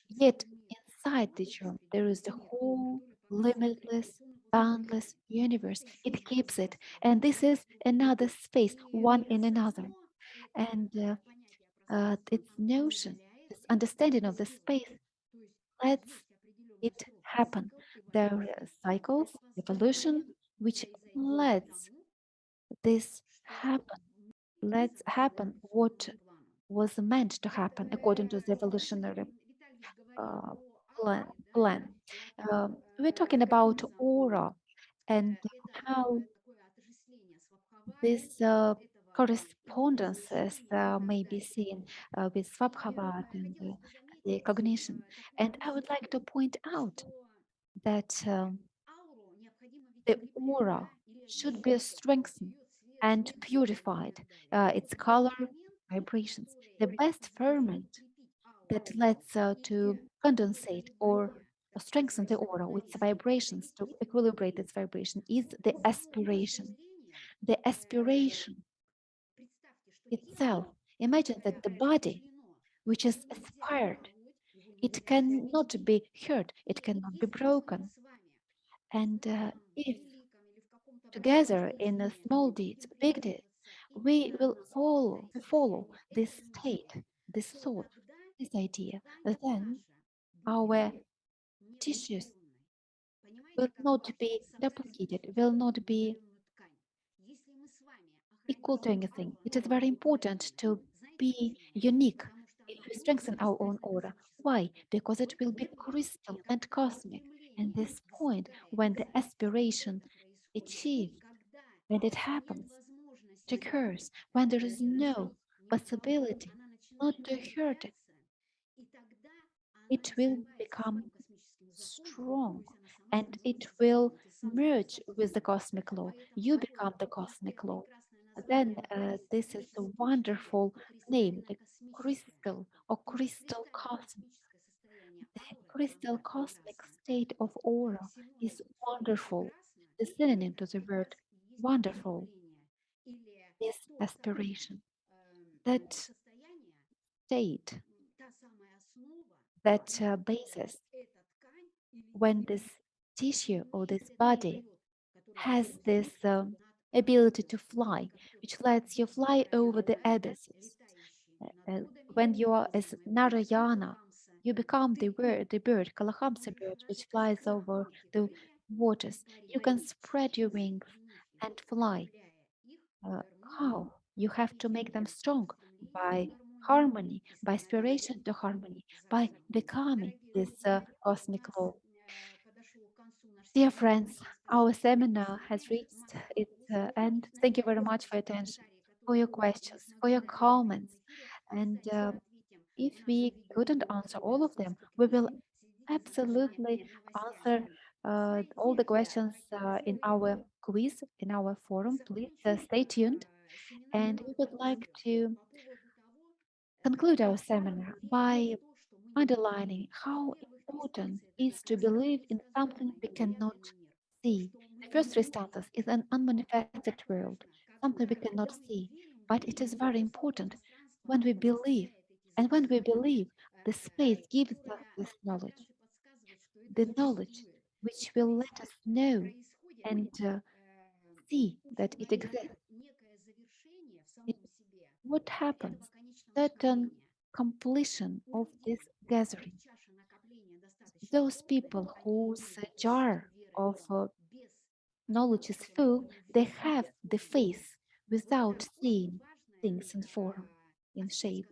Yet inside the germ there is the whole limitless, boundless universe. It keeps it, and this is another space, one in another. And its notion, this understanding of the space, lets it happen. There are cycles, evolution, which lets this happen. Let's happen what was meant to happen according to the evolutionary uh, plan. We're talking about aura and how these correspondences may be seen with Swabhavat and the cognition. And I would like to point out that the aura should be strengthened and purified, its color, vibrations. The best ferment that lets to condensate or strengthen the aura with the vibrations to equilibrate its vibration is the aspiration. The aspiration itself. Imagine that the body, which is aspired, it cannot be hurt, it cannot be broken. And if together in a small deeds, big deeds, we will follow this state, this thought, this idea, then our tissues will not be duplicated, will not be equal to anything. It is very important to be unique if we strengthen our own aura. Why? Because it will be crystal and cosmic. And this point, when the aspiration achieved, when it happens, it occurs, when there is no possibility not to hurt it, it will become strong and it will merge with the cosmic law. You become the cosmic law. Then this is the wonderful name, the crystal or crystal cosmic. The crystal cosmic state of aura is wonderful. The synonym to the word wonderful is aspiration. That state, that basis, when this tissue or this body has this ability to fly, which lets you fly over the abysses. When you are as Narayana, you become the bird, Kalahamsa bird, which flies over the waters. You can spread your wings and fly. Uh, how? You have to make them strong by harmony, by aspiration to harmony, by becoming this cosmic law. Dear friends, our seminar has reached its end. Thank you very much for your attention, for your questions, for your comments. And if we couldn't answer all of them, we will absolutely answer all the questions in our quiz, in our forum. Please stay tuned. And we would like to conclude our seminar by underlining how important it is to believe in something we cannot see. The first three stanzas is an unmanifested world, something we cannot see, but it is very important when we believe. And when we believe, the space gives us this knowledge, the knowledge which will let us know and see that it exists. It, what happens? Certain completion of this gathering. Those people whose jar of knowledge is full, they have the face without seeing things in form, in shape.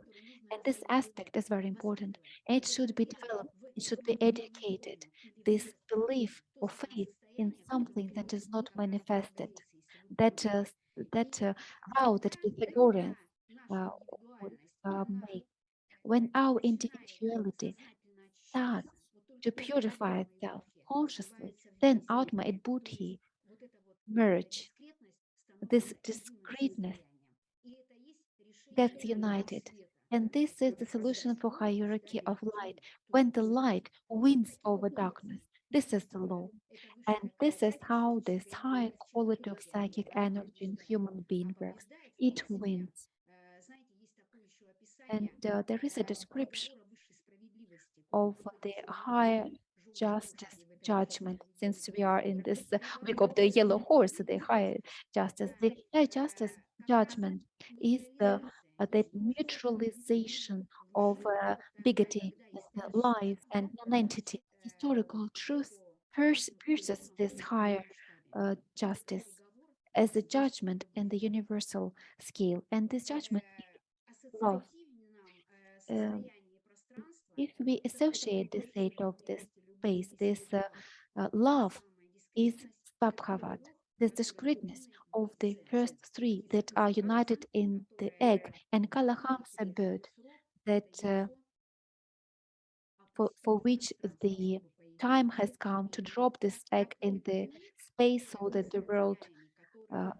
And this aspect is very important. It should be developed, it should be educated. This belief or faith in something that is not manifested, that that vow that Pythagoreans uh, would make. When our individuality starts to purify itself consciously, then Atma and Buddhi merge. This discreteness gets united. And this is the solution for hierarchy of light. When the light wins over darkness, this is the law. And this is how this high quality of psychic energy in human being works. It wins. And there is a description of the higher justice judgment, since we are in this week of the yellow horse, the higher justice. The higher justice judgment is the neutralization of bigotry and lies and non-entity. Historical truth pierces this higher justice as a judgment in the universal scale, and this judgment is love. Um, if we associate the state of this space, this love is Svabhavat, this discreteness of the first three that are united in the egg, and Kalahamsa bird that for which the time has come to drop this egg in the space so that the world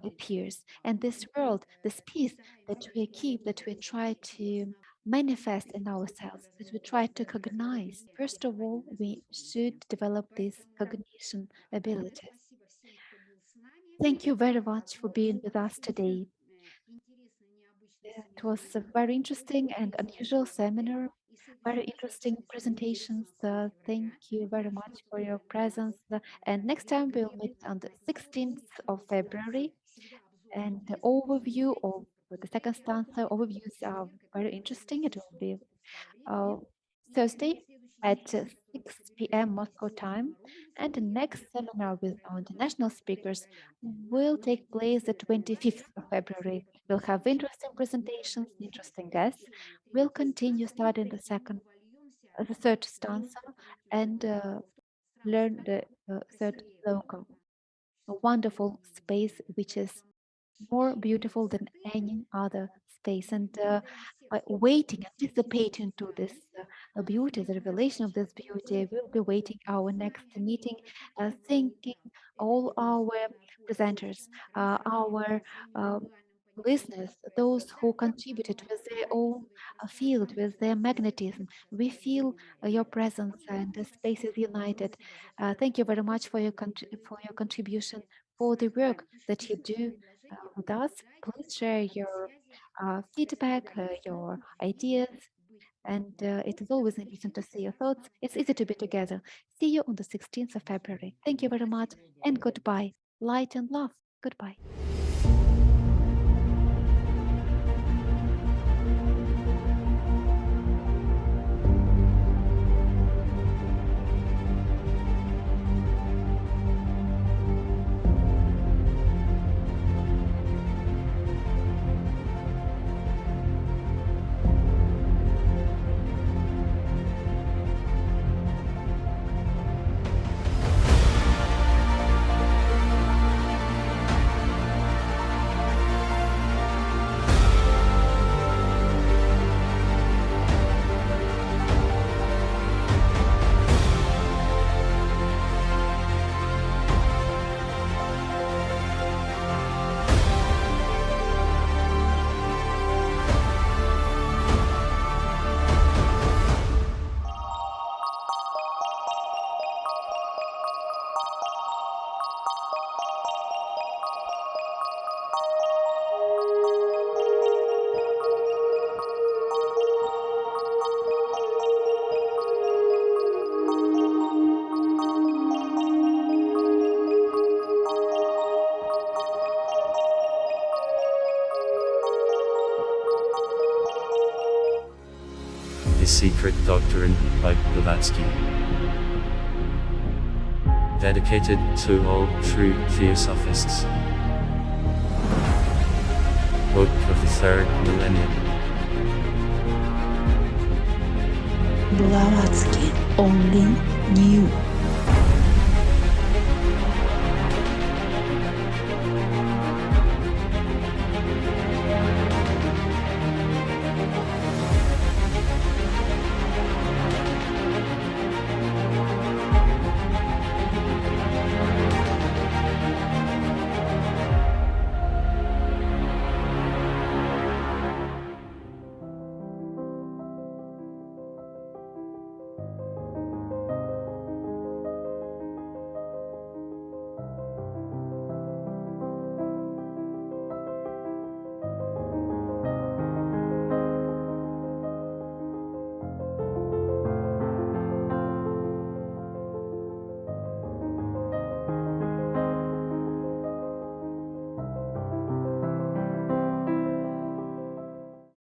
appears. And this world, this peace that we keep, that we try to manifest in ourselves, that we try to cognize. First of all, we should develop these cognition abilities. Thank you very much for being with us today. It was a very interesting and unusual seminar, very interesting presentations. Thank you very much for your presence. And next time we'll meet on the 16th of February. And the overview of the second stanza overviews are very interesting. It will be uh, Thursday at 6 p.m. Moscow time. And the next seminar with our international speakers will take place the 25th of February. We'll have interesting presentations, interesting guests. We'll continue studying the third stanza and learn the third Sloka, a wonderful space which is more beautiful than any other space. And by waiting, anticipating to this beauty, the revelation of this beauty, we'll be waiting our next meeting, thanking all our presenters, our listeners, those who contributed with their own field, with their magnetism. We feel your presence, and the space is united. Thank you very much for for your contribution, for the work that you do with us. Please share your feedback, your ideas, and it is always interesting to see your thoughts. It's easy to be together. See you on the 16th of February. Thank you very much, and goodbye. Light and love. Goodbye. The Secret Doctrine by Blavatsky. Dedicated to all true Theosophists. Book of the Third Millennium. Blavatsky only knew